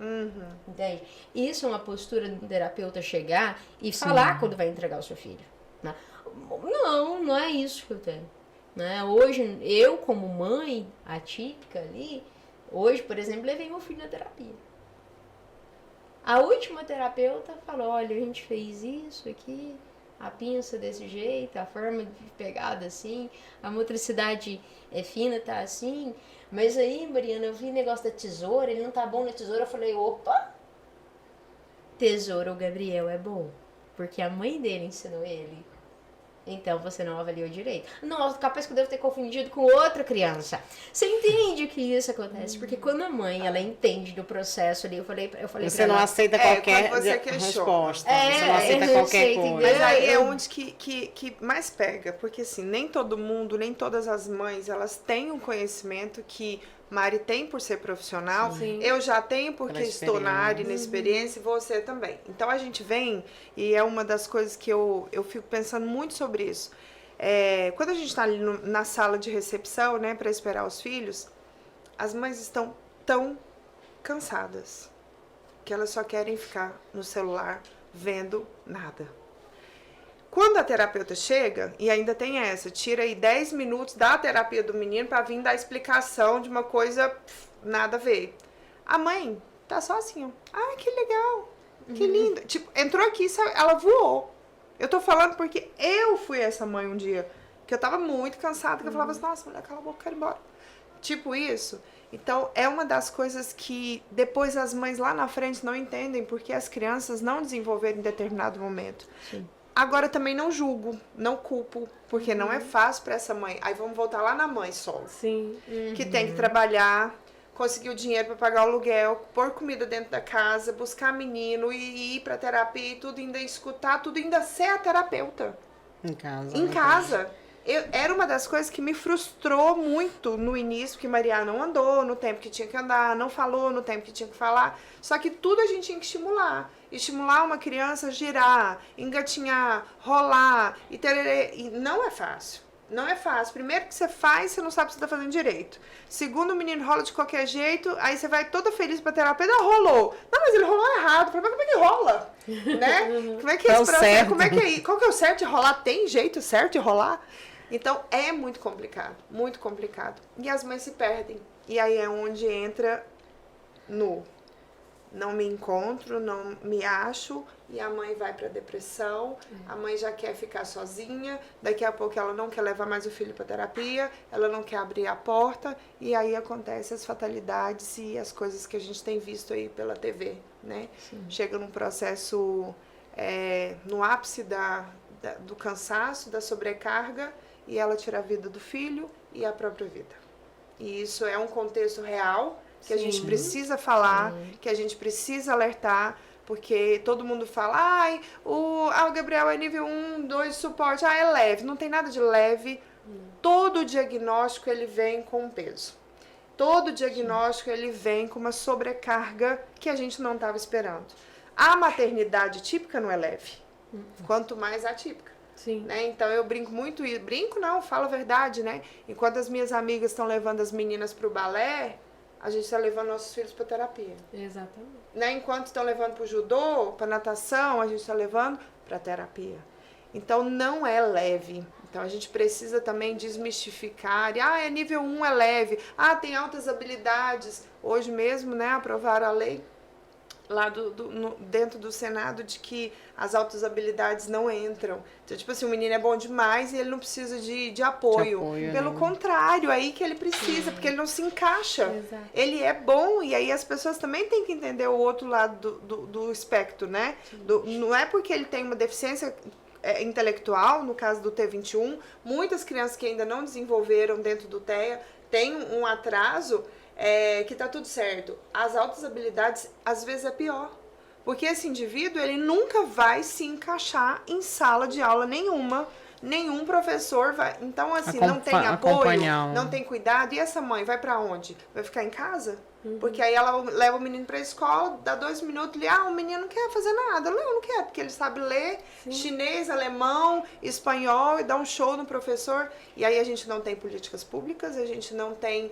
Entende? Isso é uma postura do terapeuta chegar e falar quando vai entregar o seu filho. Né? Não é isso que eu tenho. Né? Hoje, eu como mãe atípica ali, hoje, por exemplo, levei meu filho na terapia. A última terapeuta falou, olha, a gente fez isso aqui, a pinça desse jeito, a forma de pegada assim, a motricidade fina tá assim, mas aí, Mariana, eu vi negócio da tesoura, ele não tá bom na tesoura, eu falei, opa, tesoura o Gabriel é bom, porque a mãe dele ensinou ele. Então você não avaliou direito. Nossa, capaz que eu devo ter confundido com outra criança. Você entende que isso acontece? Porque quando a mãe, ela entende do processo ali, eu falei Você pra não ela, aceita qualquer quando você questiona. resposta. Você não aceita eu qualquer sei, coisa. entendeu? Mas aí é onde que mais pega, porque assim, nem todo mundo, nem todas as mães, elas têm um conhecimento que Mari tem por ser profissional, Sim. eu já tenho porque Pela estou na área, na experiência, e você também. Então a gente vem, e é uma das coisas que eu fico pensando muito sobre isso. Quando a gente está ali na sala de recepção, né, para esperar os filhos, as mães estão tão cansadas que elas só querem ficar no celular vendo nada. Quando a terapeuta chega, e ainda tem essa, tira aí 10 minutos da terapia do menino para vir dar explicação de uma coisa nada a ver. A mãe tá só assim, ó. Ah, que legal, que lindo. Tipo, entrou aqui, ela voou. Eu tô falando porque eu fui essa mãe um dia, que eu tava muito cansada, que eu falava assim, nossa, mulher, cala a boca, quero ir embora. Tipo isso. Então, é uma das coisas que depois as mães lá na frente não entendem porque as crianças não desenvolveram em determinado momento. Sim. Agora, também não julgo, não culpo, porque não é fácil para essa mãe. Aí vamos voltar lá na mãe solo, Sim. que tem que trabalhar, conseguir o dinheiro para pagar o aluguel, pôr comida dentro da casa, buscar menino e ir para terapia e tudo, ainda escutar, tudo, ainda ser a terapeuta. Em casa. Em casa. Era uma das coisas que me frustrou muito no início, porque Maria não andou no tempo que tinha que andar, não falou no tempo que tinha que falar. Só que tudo a gente tinha que estimular. Estimular uma criança a girar, engatinhar, rolar e tererê. E não é fácil. Não é fácil. Primeiro que você faz, você não sabe se você tá fazendo direito. Segundo, o menino rola de qualquer jeito, aí você vai toda feliz pra terapeuta, rolou. Não, mas ele rolou errado. Mas como é que rola? Né? Como é que é esse processo? Como é que é? Qual que é o certo de rolar? Tem jeito certo de rolar? Então, é muito complicado, muito complicado. E as mães se perdem. E aí é onde entra no não me encontro, não me acho, e a mãe vai pra depressão, a mãe já quer ficar sozinha, daqui a pouco ela não quer levar mais o filho pra terapia, ela não quer abrir a porta, e aí acontecem as fatalidades e as coisas que a gente tem visto aí pela TV, né? Sim. Chega num processo, no ápice do cansaço, da sobrecarga, e ela tira a vida do filho e a própria vida. E isso é um contexto real que a gente precisa falar, que a gente precisa alertar, porque todo mundo fala, ai, o Gabriel é nível 1, 2 de suporte, é leve. Não tem nada de leve. Todo diagnóstico, ele vem com peso. Todo diagnóstico, ele vem com uma sobrecarga que a gente não estava esperando. A maternidade típica não é leve, quanto mais atípica. Sim. Né? Então eu brinco muito, e brinco não, falo a verdade, né? Enquanto as minhas amigas estão levando as meninas para o balé, a gente está levando nossos filhos para terapia. Exatamente. Né? Enquanto estão levando para o judô, para natação, a gente está levando para terapia. Então não é leve. Então a gente precisa também desmistificar. É nível 1 é leve. Tem altas habilidades. Hoje mesmo, né, aprovaram a lei lá dentro do Senado de que as altas habilidades não entram. Então, tipo assim, o menino é bom demais e ele não precisa de apoio. Pelo contrário, aí que ele precisa, porque ele não se encaixa. Exato. Ele é bom, e aí as pessoas também têm que entender o outro lado do espectro, né? Não é porque ele tem uma deficiência intelectual, no caso do T21, muitas crianças que ainda não desenvolveram dentro do TEA têm um atraso, que tá tudo certo. As altas habilidades, às vezes, é pior. Porque esse indivíduo, ele nunca vai se encaixar em sala de aula nenhuma. Nenhum professor vai... Então, assim, não tem apoio, não tem cuidado. E essa mãe vai pra onde? Vai ficar em casa? Porque aí ela leva o menino pra escola, dá 2 minutos, o menino não quer fazer nada. Não quer, porque ele sabe ler chinês, alemão, espanhol, e dá um show no professor. E aí a gente não tem políticas públicas, a gente não tem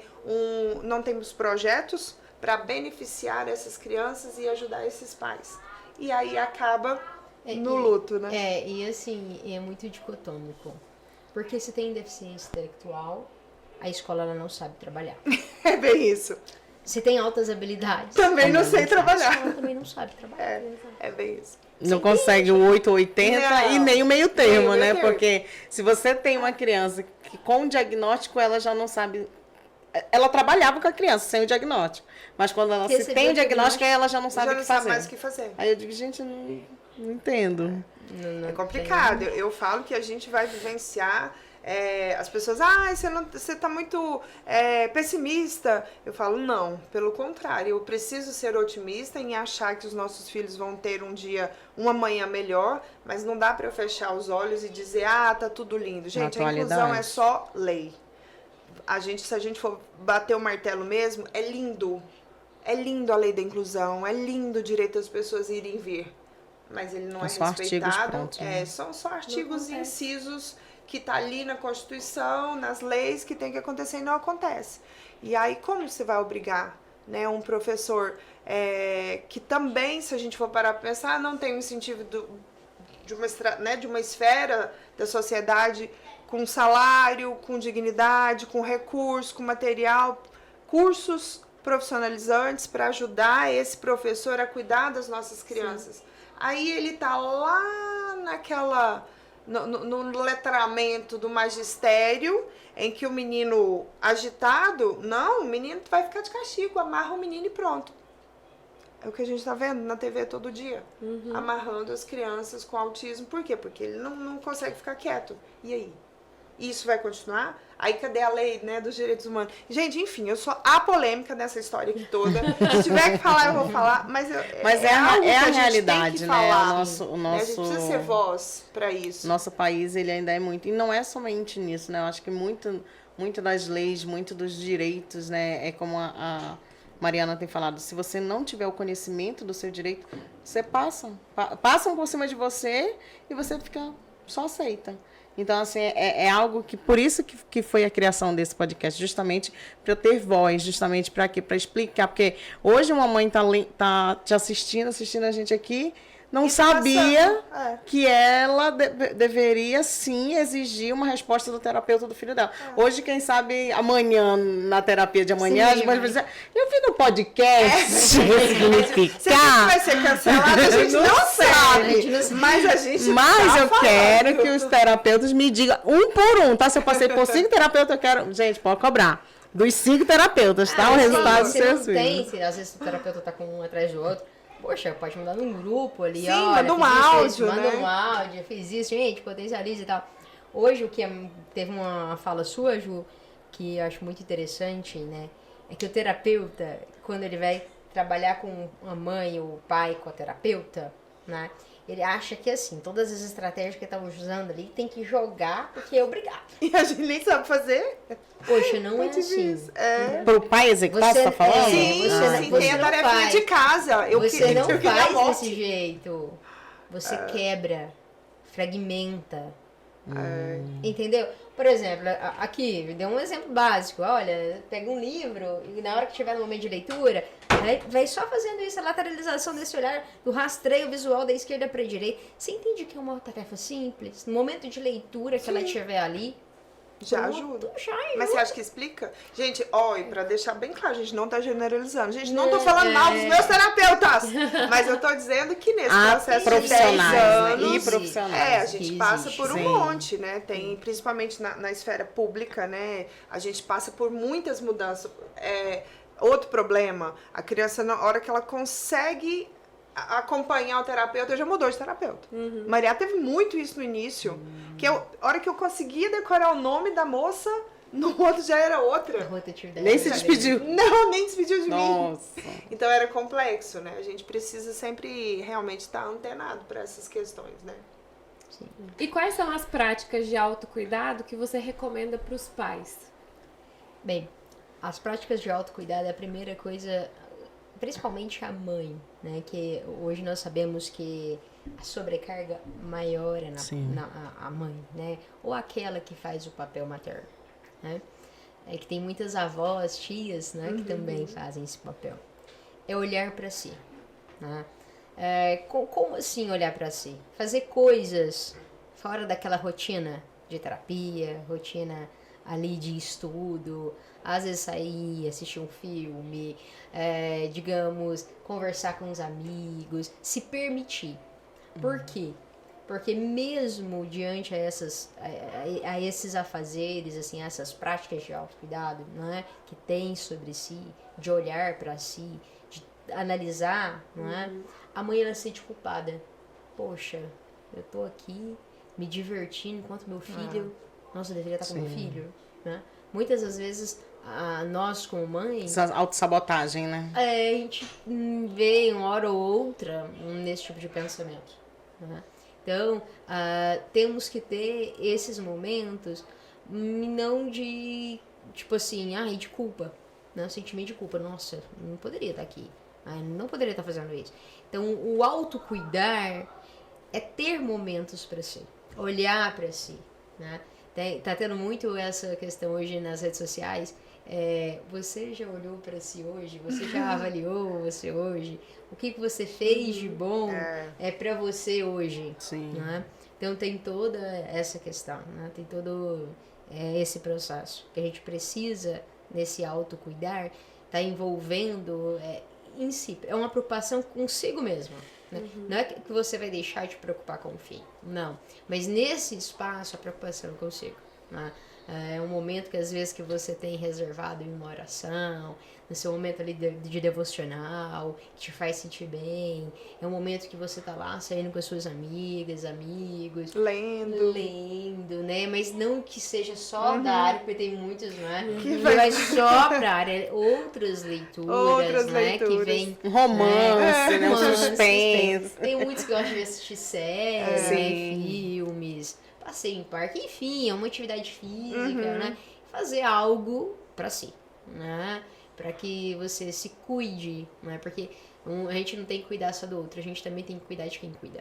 os projetos para beneficiar essas crianças e ajudar esses pais. E aí acaba no luto, né? E assim, é muito dicotômico. Porque se tem deficiência intelectual, a escola ela não sabe trabalhar. É bem isso. Se tem altas habilidades, também não sei trabalhar. A escola também não sabe trabalhar. É bem isso. Não consegue o 880 e nem o meio termo, né? termo. Porque se você tem uma criança que com o diagnóstico ela já não sabe... Ela trabalhava com a criança sem o diagnóstico. Mas quando ela se tem o diagnóstico, ela já não sabe o que fazer. Mais o que fazer. Aí eu digo, gente, não entendo. É complicado. Eu falo que a gente vai vivenciar... as pessoas, você tá muito pessimista. Eu falo, não, pelo contrário, eu preciso ser otimista em achar que os nossos filhos vão ter um dia, uma manhã melhor, mas não dá para eu fechar os olhos e dizer, tá tudo lindo. Gente, a inclusão é só lei. Se a gente for bater o martelo mesmo, é lindo a lei da inclusão, é lindo o direito das pessoas irem e vir, mas ele não é respeitado. São só artigos e incisos que está ali na Constituição, nas leis, que tem que acontecer e não acontece. E aí, como você vai obrigar, né, um professor que também, se a gente for parar para pensar, não tem um incentivo de uma esfera da sociedade com salário, com dignidade, com recurso, com material, cursos profissionalizantes para ajudar esse professor a cuidar das nossas crianças. Sim. Aí ele está lá naquela... No letramento do magistério, em que o menino agitado, o menino vai ficar de castigo, amarra o menino e pronto. É o que a gente tá vendo na TV todo dia, amarrando as crianças com autismo. Por quê? Porque ele não consegue ficar quieto. E aí? Isso vai continuar? Aí cadê a lei, né, dos direitos humanos? Gente, enfim, eu sou a polêmica dessa história aqui toda. Se tiver que falar, eu vou falar. Mas é a realidade, né? A gente precisa ser voz para isso. Nosso país, ele ainda é muito... E não é somente nisso, né? Eu acho que muito das leis, muito dos direitos, né? É como a Mariana tem falado. Se você não tiver o conhecimento do seu direito, você passam por cima de você e você fica só aceita. Então, assim, é algo que, por isso que foi a criação desse podcast, justamente para eu ter voz, justamente para quê? Para explicar, porque hoje uma mãe tá te assistindo a gente aqui, não sabia que ela deveria, sim, exigir uma resposta do terapeuta do filho dela. Hoje, quem sabe, amanhã, na terapia de amanhã, as mães vão dizer, eu vi no podcast significar. Se a gente vai ser cancelada, a gente não sabe. Mas a gente Mas eu quero que os terapeutas me digam, um por um, tá? Se eu passei por 5 terapeutas, eu quero... Gente, pode cobrar. Dos 5 terapeutas, tá? O resultado do seu filho. Se às vezes o terapeuta tá com um atrás do outro, poxa, pode mandar num grupo ali, manda um áudio, manda um áudio, fiz isso, gente, potencializa e tal. Hoje, teve uma fala sua, Ju, que eu acho muito interessante, né? É que o terapeuta, quando ele vai trabalhar com a mãe ou o pai com a terapeuta, né? Ele acha que, assim, todas as estratégias que ele tá usando ali tem que jogar porque é obrigado. E a gente nem sabe fazer. Poxa, não é Muito assim. difícil. É. Pro pai executar, você tá falando? Sim, você sim, não- tem a você não tarefinha faz. de casa. Você não eu queria a faz morte. desse jeito. Você quebra, fragmenta. Entendeu? Por exemplo, aqui, deu um exemplo básico. Olha, pega um livro e na hora que tiver no momento de leitura, vai só fazendo isso, a lateralização desse olhar, do rastreio visual da esquerda para a direita. Você entende que é uma tarefa simples? No momento de leitura que ela estiver ali, Já pronto, ajuda. já ajuda. Mas você acha que explica? Gente, olha, pra deixar bem claro, a gente não tá generalizando. Gente, não tô falando mal dos meus terapeutas. Mas eu tô dizendo que nesse processo de 10 profissionais, né? anos... E profissionais. a gente Que passa existe. por um Sim. monte, né? Tem, principalmente na esfera pública, né? A gente passa por muitas mudanças. Outro problema, a criança, na hora que ela consegue acompanhar o terapeuta, já mudou de terapeuta. Maria teve muito isso no início, que a hora que eu conseguia decorar o nome da moça, no outro já era outra. Rotatividade. Nem se despediu. Não, nem despediu de mim. Nossa. Então era complexo, né? A gente precisa sempre realmente estar antenado para essas questões, né? E quais são as práticas de autocuidado que você recomenda para os pais? Bem, as práticas de autocuidado é a primeira coisa, principalmente a mãe, né? Que hoje nós sabemos que a sobrecarga maior é a mãe, né? Ou aquela que faz o papel materno, né? É que tem muitas avós, tias, né? Que também fazem esse papel. É olhar para si, né? Como assim olhar para si? Fazer coisas fora daquela rotina de terapia, rotina ali de estudo, às vezes sair, assistir um filme, digamos, conversar com os amigos, se permitir. Por quê? Porque mesmo diante a esses afazeres, assim, essas práticas de autocuidado, né, que tem sobre si, de olhar para si, de analisar, não é? A mãe ela se sente culpada. Poxa, eu tô aqui me divertindo enquanto meu filho, nossa, eu deveria estar com meu filho, né? Muitas das vezes nós como mãe, Essa autossabotagem, né? a gente vê uma hora ou outra nesse tipo de pensamento, né? Então, temos que ter esses momentos não de, tipo assim, de culpa, né? Sentimento de culpa. Nossa, não poderia estar aqui. Não poderia estar fazendo isso. Então, o autocuidar é ter momentos para si, olhar para si, né? Tá tendo muito essa questão hoje nas redes sociais. Você já olhou para si hoje? Você já avaliou você hoje? O que você fez de bom para você hoje? Sim. Né? Então tem toda essa questão, né? Tem todo esse processo que a gente precisa nesse autocuidar, tá envolvendo em si. É uma preocupação consigo mesmo. Né? Não é que você vai deixar de preocupar com o filho, não. Mas nesse espaço a preocupação é consigo. Né? É um momento que às vezes que você tem reservado em uma oração, no seu momento ali de devocional, que te faz sentir bem. É um momento que você tá lá saindo com as suas amigas, amigos. Lendo, né? Mas não que seja só da área, porque tem muitos, né? Que vai só pra área. Outras leituras, né? Que vem... Um romance, né? Um romances, suspense. Tem muitos que gostam de assistir séries, né? Filmes, passeio em parque, enfim, é uma atividade física, né? Fazer algo pra si, né? Pra que você se cuide, né? Porque a gente não tem que cuidar só do outro, a gente também tem que cuidar de quem cuida.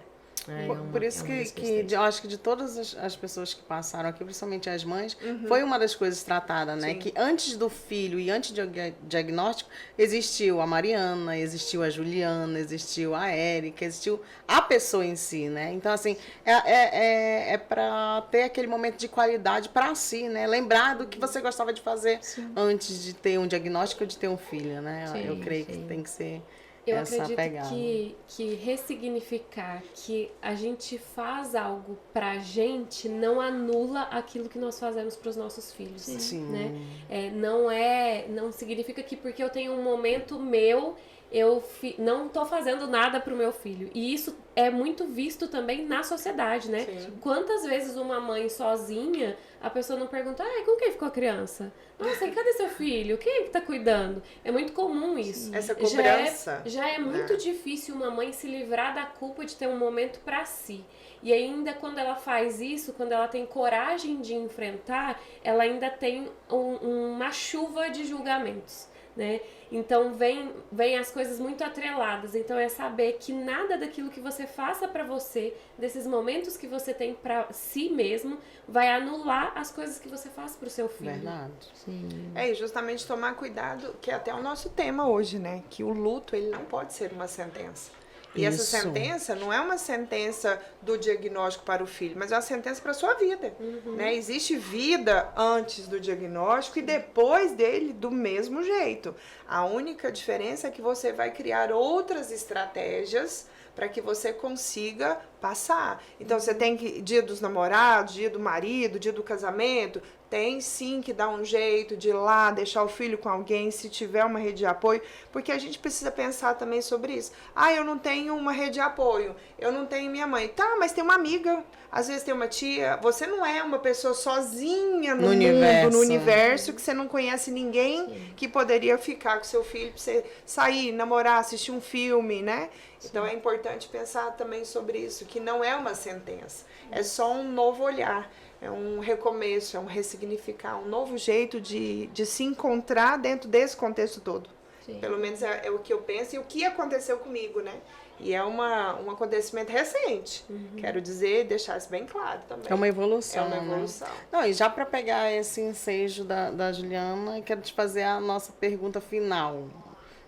Por isso que eu acho que de todas as pessoas que passaram aqui, principalmente as mães, foi uma das coisas tratadas, né? Sim. Que antes do filho e antes do diagnóstico, existiu a Mariana, existiu a Juliana, existiu a Érica, existiu a pessoa em si, né? Então, assim, é para ter aquele momento de qualidade para si, né? Lembrar do que você gostava de fazer antes de ter um diagnóstico ou de ter um filho, né? Eu creio que tem que ser... Eu essa acredito pegada. que ressignificar que a gente faz algo pra gente não anula aquilo que nós fazemos pros nossos filhos. Sim. Né? Não significa que porque eu tenho um momento meu eu não tô fazendo nada pro meu filho. E isso é muito visto também na sociedade, né? Sim. Quantas vezes uma mãe sozinha, a pessoa não pergunta, com quem ficou a criança? Nossa, e cadê seu filho? Quem é que tá cuidando? É muito comum isso. Essa cobrança. Já é muito difícil uma mãe se livrar da culpa de ter um momento pra si. E ainda quando ela faz isso, quando ela tem coragem de enfrentar, ela ainda tem uma chuva de julgamentos, né? Então vem as coisas muito atreladas. Então é saber que nada daquilo que você faça pra você, desses momentos que você tem pra si mesmo, vai anular as coisas que você faz pro seu filho. Verdade. Sim. E justamente tomar cuidado, que é até o nosso tema hoje, né? Que o luto, ele não pode ser uma sentença. E essa Isso. sentença não é uma sentença do diagnóstico para o filho, mas é uma sentença para a sua vida. Né? Existe vida antes do diagnóstico e depois dele do mesmo jeito. A única diferença é que você vai criar outras estratégias para que você consiga passar. Então, você tem que, dia dos namorados, dia do marido, dia do casamento, tem sim que dar um jeito de ir lá, deixar o filho com alguém, se tiver uma rede de apoio, porque a gente precisa pensar também sobre isso. Eu não tenho uma rede de apoio, eu não tenho minha mãe. Tá, mas tem uma amiga, às vezes tem uma tia. Você não é uma pessoa sozinha no mundo, no universo, que você não conhece ninguém que poderia ficar com seu filho pra você sair, namorar, assistir um filme, né? Então é importante pensar também sobre isso, que não é uma sentença, é só um novo olhar. É um recomeço, é um ressignificar, um novo jeito de se encontrar dentro desse contexto todo. Sim. Pelo menos é o que eu penso e o que aconteceu comigo, né? E é um acontecimento recente. Quero dizer, deixar isso bem claro também. É uma evolução. É uma evolução. Né? Não, e já para pegar esse ensejo da Juliana, quero te fazer a nossa pergunta final,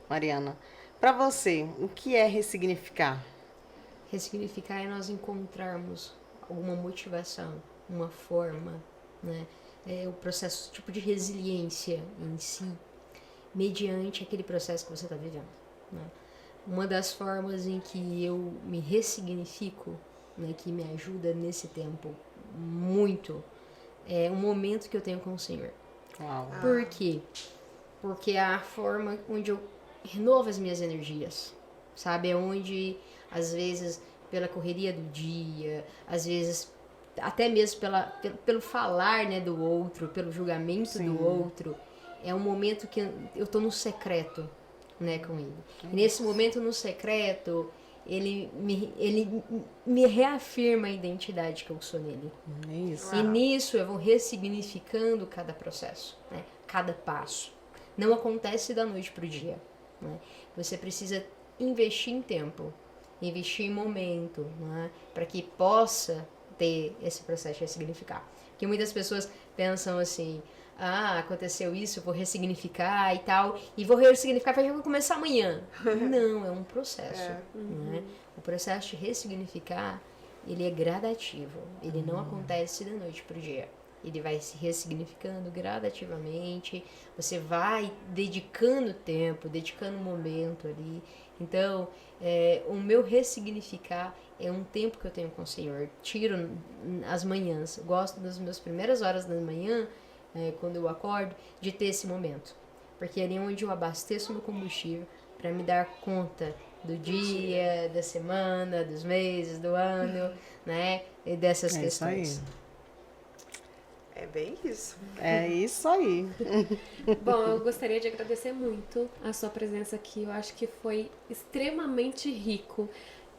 Mariana. Para você, o que é ressignificar? Ressignificar é nós encontrarmos alguma motivação, uma forma, né? É o processo, tipo de resiliência em si, mediante aquele processo que você está vivendo, né? Uma das formas em que eu me ressignifico, né, que me ajuda nesse tempo muito, é o momento que eu tenho com o Senhor. Uau. Por quê? Porque é a forma onde eu renovo as minhas energias, sabe? É onde, às vezes, pela correria do dia, às vezes até mesmo pelo falar, né, do outro, pelo julgamento do outro, é um momento que eu tô no secreto, né, com ele. E nesse momento no secreto, ele me reafirma a identidade que eu sou nele. Isso. E nisso eu vou ressignificando cada processo, né, cada passo. Não acontece da noite pro dia, né? Você precisa investir em tempo, investir em momento, né, para que possa ter esse processo de ressignificar. Porque muitas pessoas pensam assim, aconteceu isso, eu vou ressignificar e tal, e vou ressignificar, já vou começar amanhã. Não, é um processo. Né? O processo de ressignificar, ele é gradativo, ele não acontece da noite pro dia. Ele vai se ressignificando gradativamente, você vai dedicando tempo, dedicando momento ali. Então, o meu ressignificar é um tempo que eu tenho com o Senhor. Tiro as manhãs, eu gosto das minhas primeiras horas da manhã, quando eu acordo, de ter esse momento. Porque é ali onde eu abasteço meu combustível para me dar conta do dia, da semana, dos meses, do ano, né? E dessas questões. Isso aí. É bem isso. É isso aí. Bom, eu gostaria de agradecer muito a sua presença aqui. Eu acho que foi extremamente rico.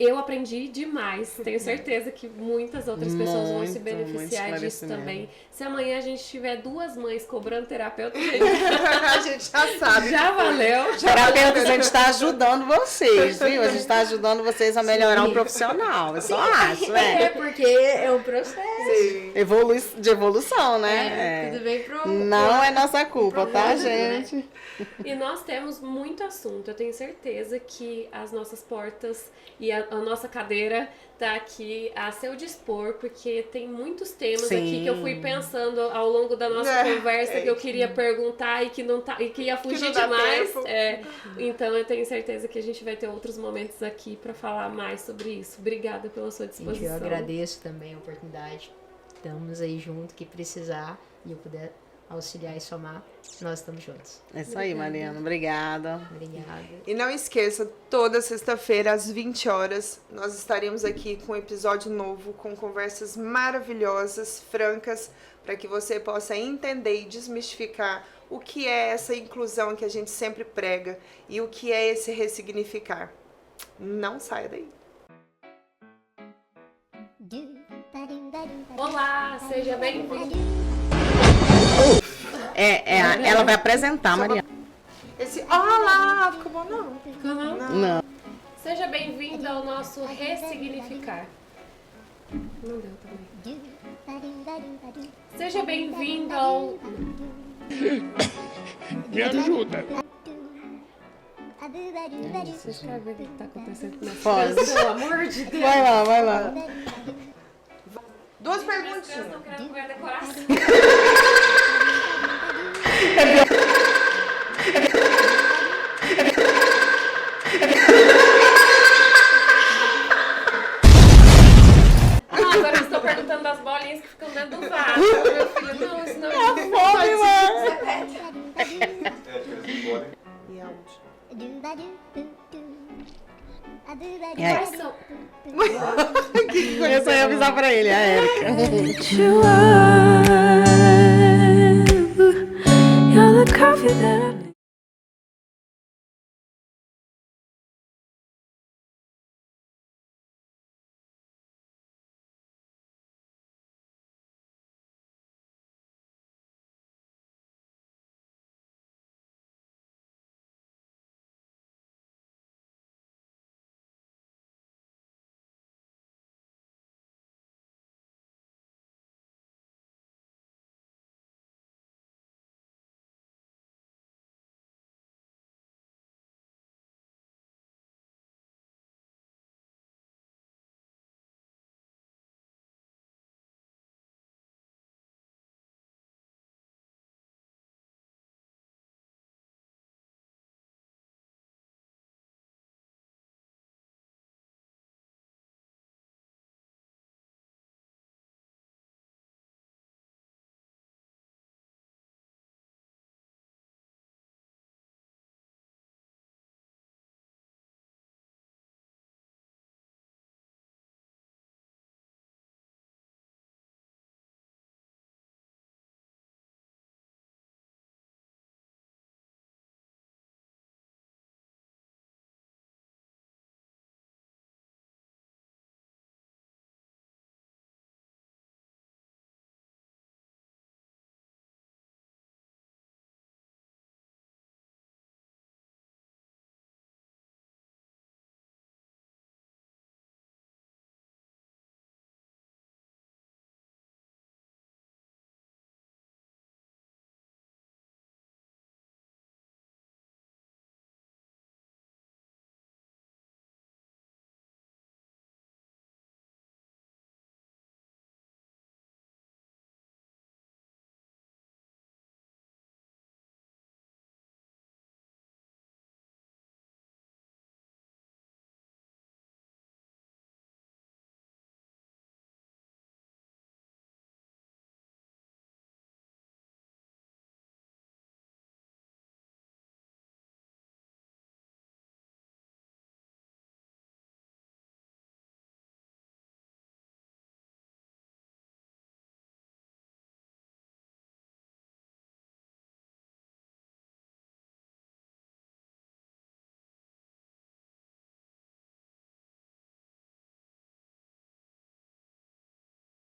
Eu aprendi demais. Tenho certeza que muitas outras pessoas vão se beneficiar disso também. Se amanhã a gente tiver 2 mães cobrando terapeuta, A gente já sabe. já valeu. Terapeutas, a gente está ajudando vocês, viu? A gente está ajudando vocês a melhorar o profissional. Eu só acho, É, porque é um processo. Sim. De evolução, né? Tudo bem pro... Não é nossa culpa, tá, propósito, né? gente? E nós temos muito assunto. Eu tenho certeza que as nossas portas e a nossa cadeira tá aqui a seu dispor, porque tem muitos temas aqui que eu fui pensando ao longo da nossa conversa que eu queria perguntar e que não tá, e que ia fugir demais. Então eu tenho certeza que a gente vai ter outros momentos aqui para falar mais sobre isso. Obrigada pela sua disposição. Eu agradeço também a oportunidade. Estamos aí junto, que precisar e eu puder auxiliar e somar, nós estamos juntos. É isso aí, Mariana. Obrigada. Obrigada. E não esqueça, toda sexta-feira, às 20 horas, nós estaremos aqui com um episódio novo, com conversas maravilhosas, francas, para que você possa entender e desmistificar o que é essa inclusão que a gente sempre prega e o que é esse ressignificar. Não saia daí. Olá, seja bem-vindo. Ela vai apresentar, Mariana. Olá, ficou bom não? Não. Seja bem-vindo ao nosso Ressignificar. Não deu também. Seja bem-vindo ao... Me ajuda. Vocês querem ver o que está acontecendo nessa Pode. criança, pelo amor de Deus? Vai lá. Duas As perguntinhas. crianças estão querendo ver a decoração. Agora eu estou perguntando das bolinhas que ficam dentro do vaso. Meu filho, não, isso não é Fome, mano. E aonde? E aí? Quais são? Eu só ia avisar pra ele, a Érica. You're the coffee that I